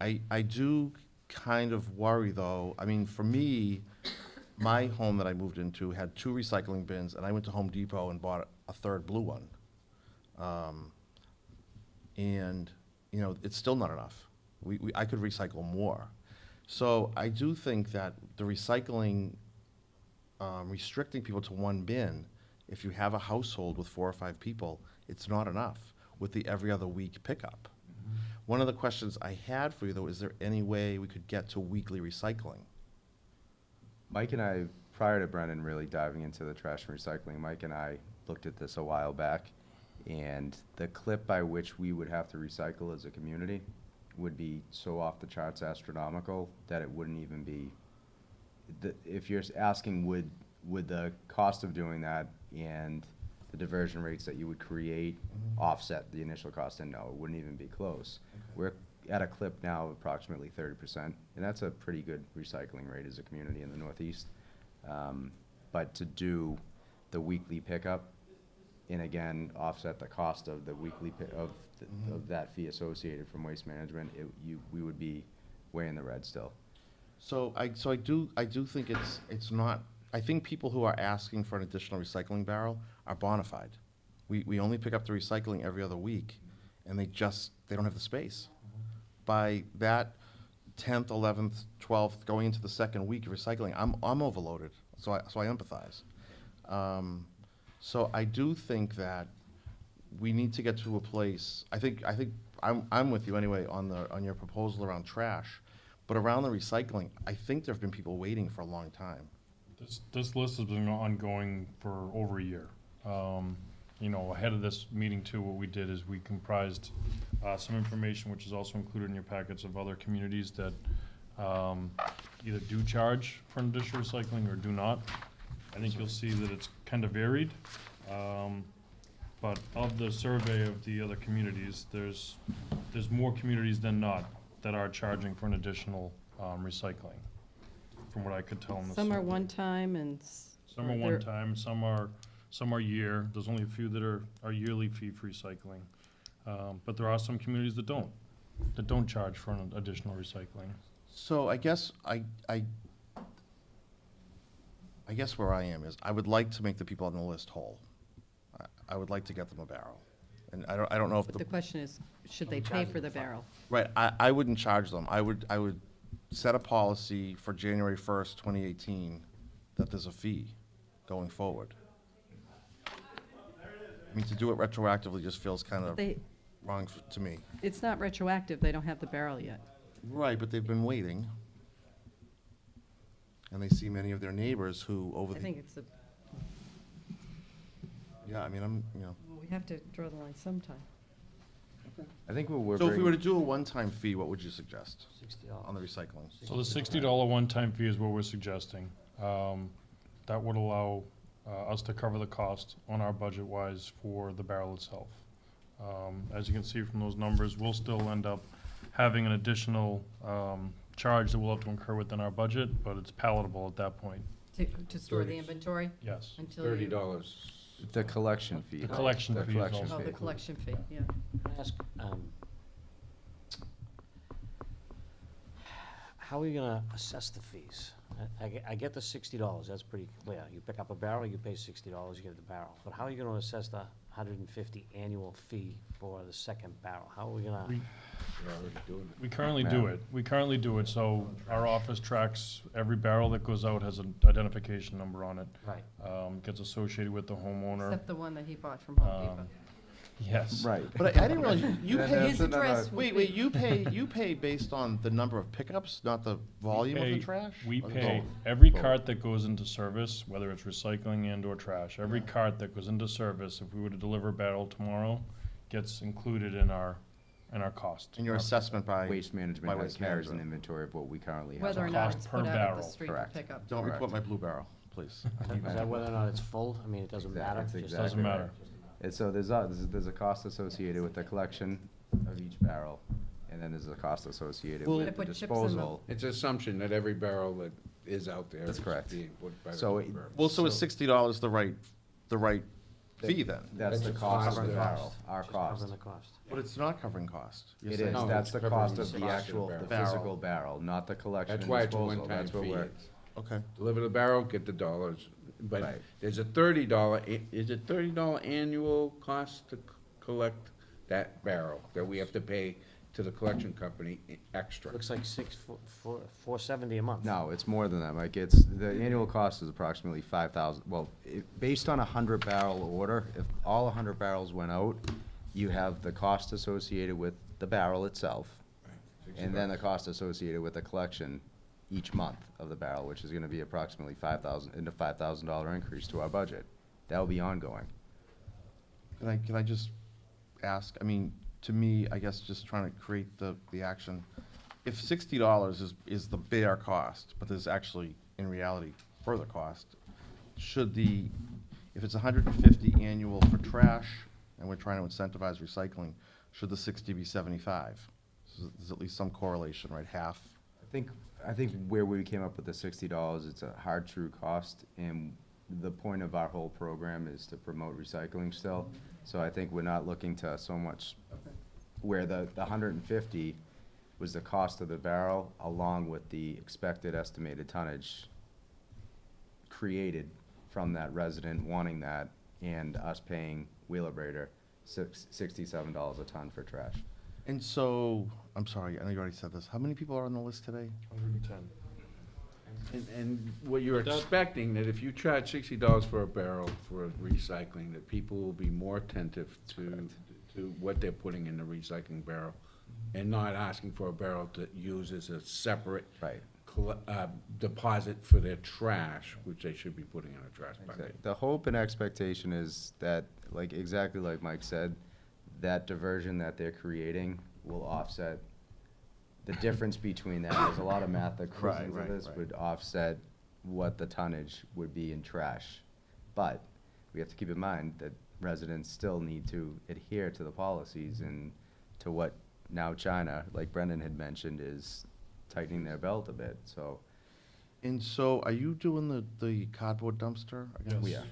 I do kind of worry, though. I mean, for me, my home that I moved into had 2 recycling bins, and I went to Home Depot and bought a third blue one. And, you know, it's still not enough. I could recycle more. So I do think that the recycling, restricting people to one bin, if you have a household with 4 or 5 people, it's not enough with the every other week pickup. One of the questions I had for you, though, is there any way we could get to weekly recycling? Mike and I, prior to Brendan really diving into the trash and recycling, Mike and I looked at this a while back, and the clip by which we would have to recycle as a community would be so off the charts astronomical that it wouldn't even be, if you're asking would the cost of doing that and the diversion rates that you would create offset the initial cost, and no, it wouldn't even be close. We're at a clip now of approximately 30%, and that's a pretty good recycling rate as a community in the Northeast. But to do the weekly pickup, and again, offset the cost of the weekly of that fee associated from waste management, we would be way in the red still. So I do think it's not. I think people who are asking for an additional recycling barrel are bona fide. We only pick up the recycling every other week, and they don't have the space. By that 10th, 11th, 12th, going into the second week of recycling, I'm overloaded. So I empathize. So I do think that we need to get to a place. I think I'm with you anyway on your proposal around trash, but around the recycling, I think there have been people waiting for a long time. This list has been ongoing for over a year. You know, ahead of this meeting too, what we did is we comprised some information, which is also included in your packets, of other communities that either do charge for an additional recycling or do not. I think you'll see that it's kind of varied. But of the survey of the other communities, there's more communities than not that are charging for an additional recycling, from what I could tell in the Some are survey. one time and. Some are one time, some are year. There's only a few that are yearly fee for recycling. But there are some communities that don't charge for an additional recycling. So I guess where I am is I would like to make the people on the list whole. I would like to get them a barrel. And I don't know if But the question is, should they pay for the barrel? right, I wouldn't charge them. I would set a policy for January 1st, 2018, that there's a fee going forward. I mean, to do it retroactively just feels kind of wrong to me. It's not retroactive, they don't have the barrel yet. Right, but they've been waiting. And they see many of their neighbors who I think it's yeah, I mean, well, we have to draw the line sometime. I think what we're So if we bringing- were to do a one-time fee, what would you suggest on the recycling? So the $60 one-time fee is what we're suggesting. That would allow us to cover the cost on our budget-wise for the barrel itself. As you can see from those numbers, we'll still end up having an additional charge that we'll have to incur within our budget, but it's palatable at that point. To store the inventory Yes. until you. $30. The collection fee. The collection The fee is collection also- Oh, the fee. collection fee, yeah. Can I ask, how are you gonna assess the fees? I get the $60, that's pretty clear. You pick up a barrel, you pay $60, you get the barrel. But how are you gonna assess the $150 annual fee for the second barrel? How are we gonna? We're already doing it. We currently do it. We currently do it, so our office tracks, every barrel that goes out has an identification number on it. Right. Gets associated with the homeowner. Except the one that he bought from Home Depot. Yes. Right. But I didn't realize, you Yeah, pay, His address will wait, be- you pay based on the number of pickups, not the volume of the trash? We Or pay both? every Both. cart that goes into service, whether it's recycling and or trash, every cart that goes into service, if we were to deliver a barrel tomorrow, gets included in our cost. And your assessment by. Waste by management waste carries an management. inventory of what we currently have. Whether or on not cost it's per put out at the barrel. street for Correct. pickup. Don't Correct. report my blue barrel, please. Is that whether or not it's full? I mean, it doesn't matter. That's Just exactly Doesn't right. matter. And so there's a cost associated with the collection of each barrel, and then there's a cost associated Well- with They the put chips in the- disposal. It's assumption that every barrel that is out there That's is correct. being put by the So barrel. Well, so is $60 the right fee then? That's the That's cost of covering the the barrel, cost. our Just cost. covering the cost. But it's not covering cost. You're It saying- is, No, that's it's the covering cost the of the cost of the actual, the barrel. physical barrel, not the collection That's and why it's a disposal. one-time That's what fee. we're, Okay. Deliver the barrel, get the dollars. But Right. there's a $30, is it $30 annual cost to collect that barrel that we have to pay to the collection company extra? Looks like $470 a month. no, it's more than that, Mike. The annual cost is approximately 5,000. Well, based on a 100-barrel order, if all 100 barrels went out, you have the cost associated with the barrel itself, and then the cost associated with the collection each month of the barrel, which is gonna be approximately $5,000 increase to our budget. That will be ongoing. Can I just ask, I mean, to me, I guess just trying to create the action, if $60 is the bare cost, but there's actually, in reality, further cost, if it's 150 annual for trash, and we're trying to incentivize recycling, should the 60 be 75? So there's at least some correlation, right, half? I think where we came up with the $60, it's a hard, true cost, and the point of our whole program is to promote recycling still. So I think we're not looking to so much, where the 150 was the cost of the barrel, along with the expected estimated tonnage created from that resident wanting that, and us paying Wheelabrator $67 a ton for trash. And so, I'm sorry, I know you already said this, how many people are on the list today? 110. And what you're expecting, that if you charge $60 for a barrel for recycling, that people will be more attentive to what they're putting in the recycling barrel, and not asking for a barrel to use as a separate Right. deposit for their trash, which they should be putting in a trash bucket. The hope and expectation is that, exactly like Mike said, that diversion that they're creating will offset the difference between that. There's a lot of math that goes into this, would offset what the tonnage would be in trash. But we have to keep in mind that residents still need to adhere to the policies and to what now China, like Brendan had mentioned, is tightening their belt a bit, so. And so, are you doing the cardboard dumpster? again? Yes.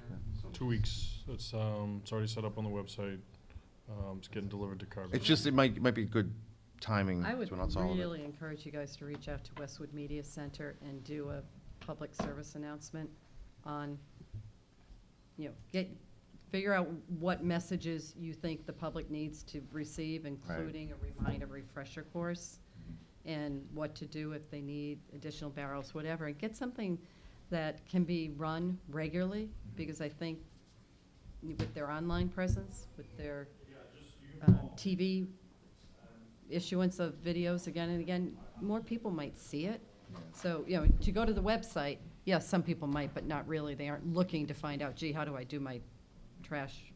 Yeah. 2 weeks. It's already set up on the website. It's getting delivered to Carver. It's just, it might be good timing I would to announce all of it. really encourage you guys to reach out to Westwood Media Center and do a public service announcement on, figure out what messages you think the public needs to receive, including a reminder, refresher course, and what to do if they need additional barrels, whatever, and get something that can be run regularly, because I think with their online presence, with their TV issuance of videos again and again, more people might see it. So, to go to the website, yes, some people might, but not really. They aren't looking to find out, gee, how do I do my trash?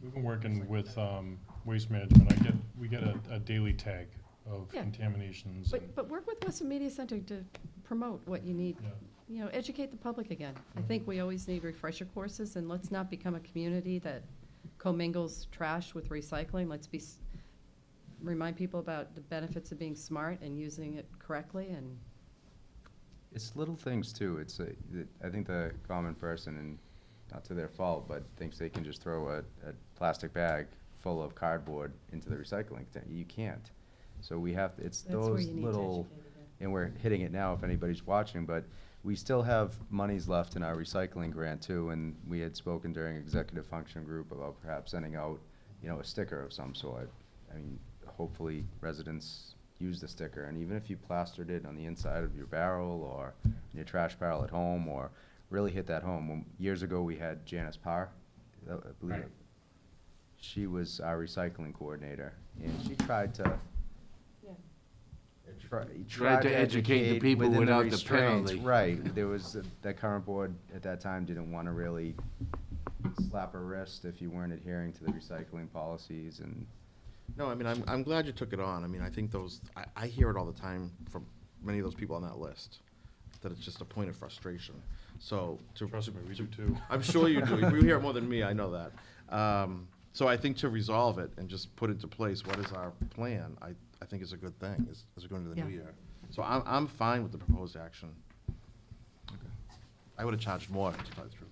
We've been working with Waste Management. We get a daily tag of Yeah. contaminations. and- But work with Westwood Media Center to promote what you need. Yeah. Educate the public again. I think we always need refresher courses, and let's not become a community that commingles trash with recycling. Let's remind people about the benefits of being smart and using it correctly, and It's little things too. I think the common person, and not to their fault, but thinks they can just throw a plastic bag full of cardboard into the recycling thing. You can't. So it's that's where those you need to little educate again. and we're hitting it now if anybody's watching, but we still have monies left in our recycling grant too, and we had spoken during executive function group about perhaps sending out, a sticker of some sort. I mean, hopefully residents use the sticker, and even if you plastered it on the inside of your barrel or in your trash barrel at home, or really hit that home. Years ago, we had Janice Parr, I believe. Right. She was our recycling coordinator, and she tried to Tried to educate the people within without the restraints. penalty. Right, there was, that current board at that time didn't want to really slap a wrist if you weren't adhering to the recycling policies, and No, I mean, I'm glad you took it on. I mean, I think I hear it all the time from many of those people on that list, that it's just a point of frustration. So Trust me, we do too. I'm sure you do. You hear it more than me, I know that. So I think to resolve it and just put into place what is our plan, I think is a good thing, as we go into the new Yeah. year. So I'm fine with the proposed action. I would have charged more, to tell you the truth.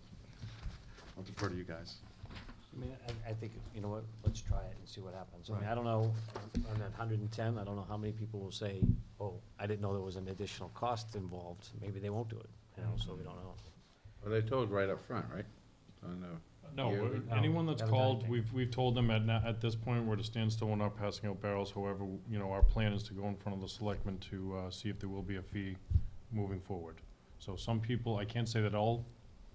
I'll defer to you guys. I mean, I think, you know what, let's try it and see what happens. I mean, I don't know, on that 110, I don't know how many people will say, oh, I didn't know there was an additional cost involved. Maybe they won't do it, so we don't know. Well, they told right up front, right? On the No, yearly? anyone that's Haven't done called, anything. we've told them at this point, we're at a standstill, we're not passing out barrels. However, our plan is to go in front of the selectmen to see if there will be a fee moving forward. So some people, I can't say that all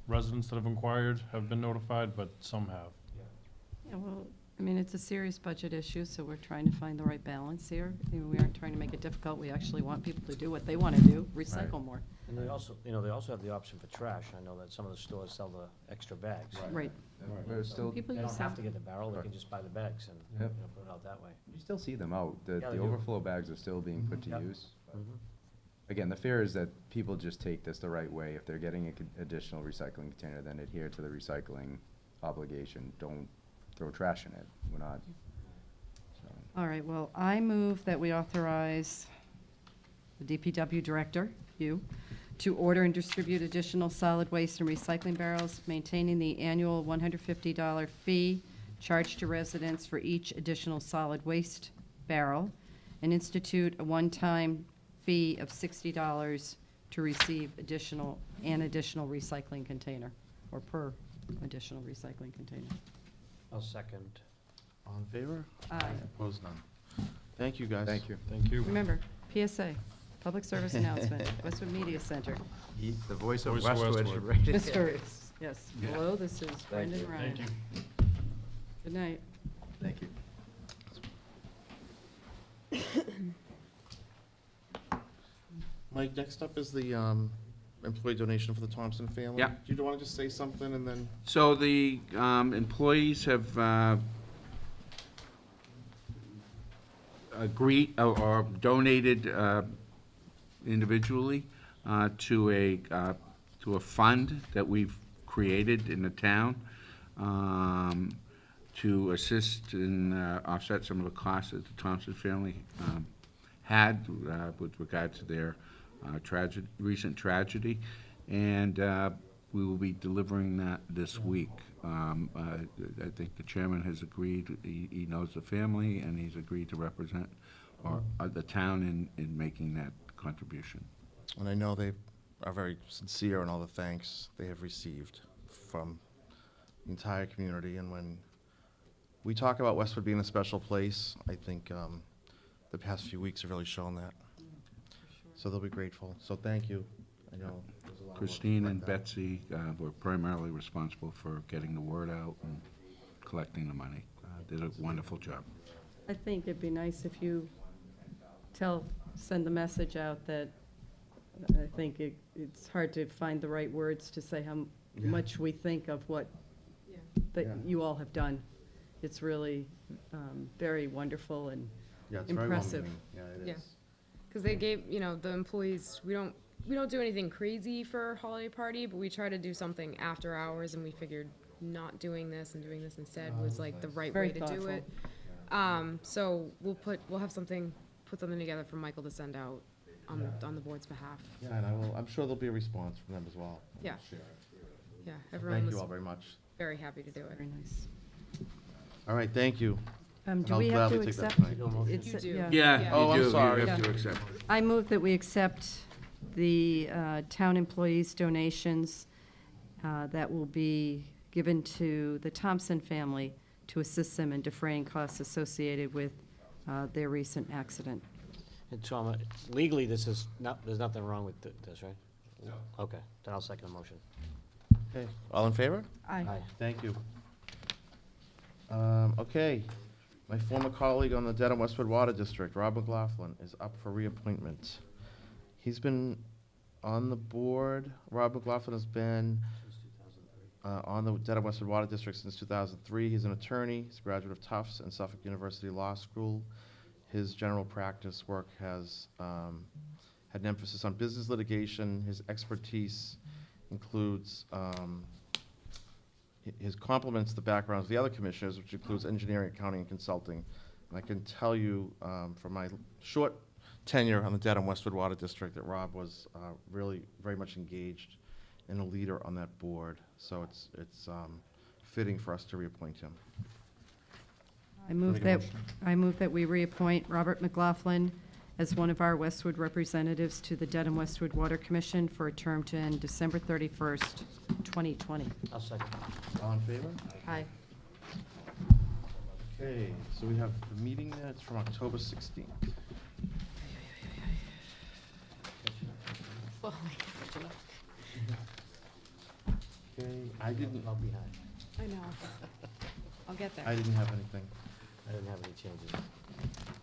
residents that have inquired have been notified, but some have. Yeah, well, I mean, it's a serious budget issue, so we're trying to find the right balance here. I mean, we aren't trying to make it difficult. We actually want people to do what they want to do, recycle more. And they also, they also have the option for trash. I know that some of the stores sell the extra bags. Right. there's still, People They use don't have that. to get the barrel, they can just buy the bags and, Yep. put it out that way. you still see them out. The Yeah, they the do. overflow bags are still being put to Yep. use. Mhm. Again, the fear is that people just take this the right way. If they're getting an additional recycling container, then adhere to the recycling obligation. Don't throw trash in it. We're not, so. All right, well, I move that we authorize the DPW director, you, to order and distribute additional solid waste and recycling barrels, maintaining the annual $150 fee charged to residents for each additional solid waste barrel, and institute a one-time fee of $60 to receive additional recycling container, or per additional recycling container. I'll second. All in favor? Aye. Opposed, none. Thank you, guys. Thank you. Thank you. Remember, PSA, Public Service Announcement, Westwood Media Center. The voice of Voice of Westwood. Westwood. right in Mr. there. Yes, hello, this is Brendan Ryan. Thank you. Good night. Thank you. Mike, next up is the employee donation for the Thomson family. Yeah. Do you want to just say something and then? So the employees have agreed or donated individually to a fund that we've created in the town to assist and offset some of the costs that the Thomson family had with regard to their recent tragedy. And we will be delivering that this week. I think the chairman has agreed, he knows the family, and he's agreed to represent the town in making that contribution. And I know they are very sincere in all the thanks they have received from the entire community. And when we talk about Westwood being a special place, I think the past few weeks have really shown that. So they'll be grateful. So thank you. I know there's a lot of work Christine and like that. Betsy were primarily responsible for getting the word out and collecting the money. Did a wonderful job. I think it'd be nice if you send the message out that I think it's hard to find the right words to say how Yeah. much we think of what that Yeah. you all have done. It's really very wonderful and Yeah, it's very well impressive. meaning. Yeah, it Yeah. is. Because they gave, the employees, we don't do anything crazy for holiday party, but we try to do something after hours, and we figured not doing this and doing this instead was like the right Very way to do thoughtful. it. So we'll put something together for Michael to send out on the board's behalf. Yeah, and I'm sure there'll be a response from them as well. Yeah. Share it. Yeah, So everyone thank was you all very much. very happy to do it. Very nice. All right, thank you. Do I'll we have to gladly take that accept? tonight. it's- You do. yeah. Yeah, Oh, I'm you do, sorry. you have Yeah. to accept. I move that we accept the town employees' donations that will be given to the Thomson family to assist them in defraying costs associated with their recent accident. And Tom, legally, this is not, there's nothing wrong with this, right? No. Okay, then I'll second the motion. Okay, all in favor? Aye. Thank you. Okay, my former colleague on the Dedham Westwood Water District, Rob McLaughlin, is up for reappointment. He's been on the board, Rob McLaughlin has been on the Dedham Westwood Water District since 2003. He's an attorney, he's a graduate of Tufts and Suffolk University Law School. His general practice work has had an emphasis on business litigation. His expertise includes his complements the backgrounds of the other commissioners, which includes engineering, accounting, and consulting. And I can tell you from my short tenure on the Dedham Westwood Water District that Rob was really very much engaged and a leader on that board. So it's fitting for us to reappoint him. I move Make a that, motion. I move that we reappoint Robert McLaughlin as one of our Westwood representatives to the Dedham Westwood Water Commission for a term to end December 31st, 2020. I'll second. All in favor? Aye. Okay, so we have the meeting minutes from October 16th. Okay, I didn't I know. I'll get there. have anything. I didn't have any changes.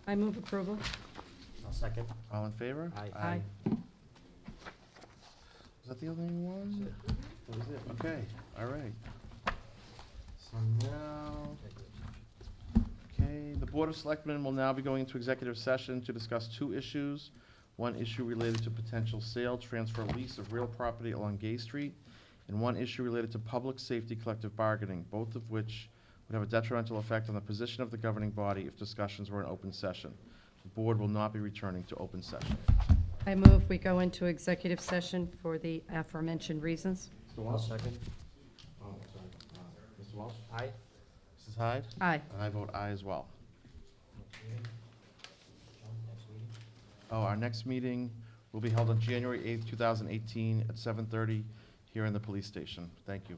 I move approval. I'll second. All in favor? Aye. Aye. Is that the only one? That was it, okay, all right. So now, okay, the Board of Selectmen will now be going into executive session to discuss two issues. One issue related to potential sale, transfer, lease of real property along Gay Street, and one issue related to public safety collective bargaining, both of which would have a detrimental effect on the position of the governing body if discussions were in open session. The board will not be returning to open session. I move we go into executive session for the aforementioned reasons. Mr. I'll second. Oh, sorry. Mr. Walsh? Aye. Mrs. Hyde? Aye. And I vote aye as well. Oh, our next meeting will be held on January 8th, 2018 at 7:30 here in the police station. Thank you.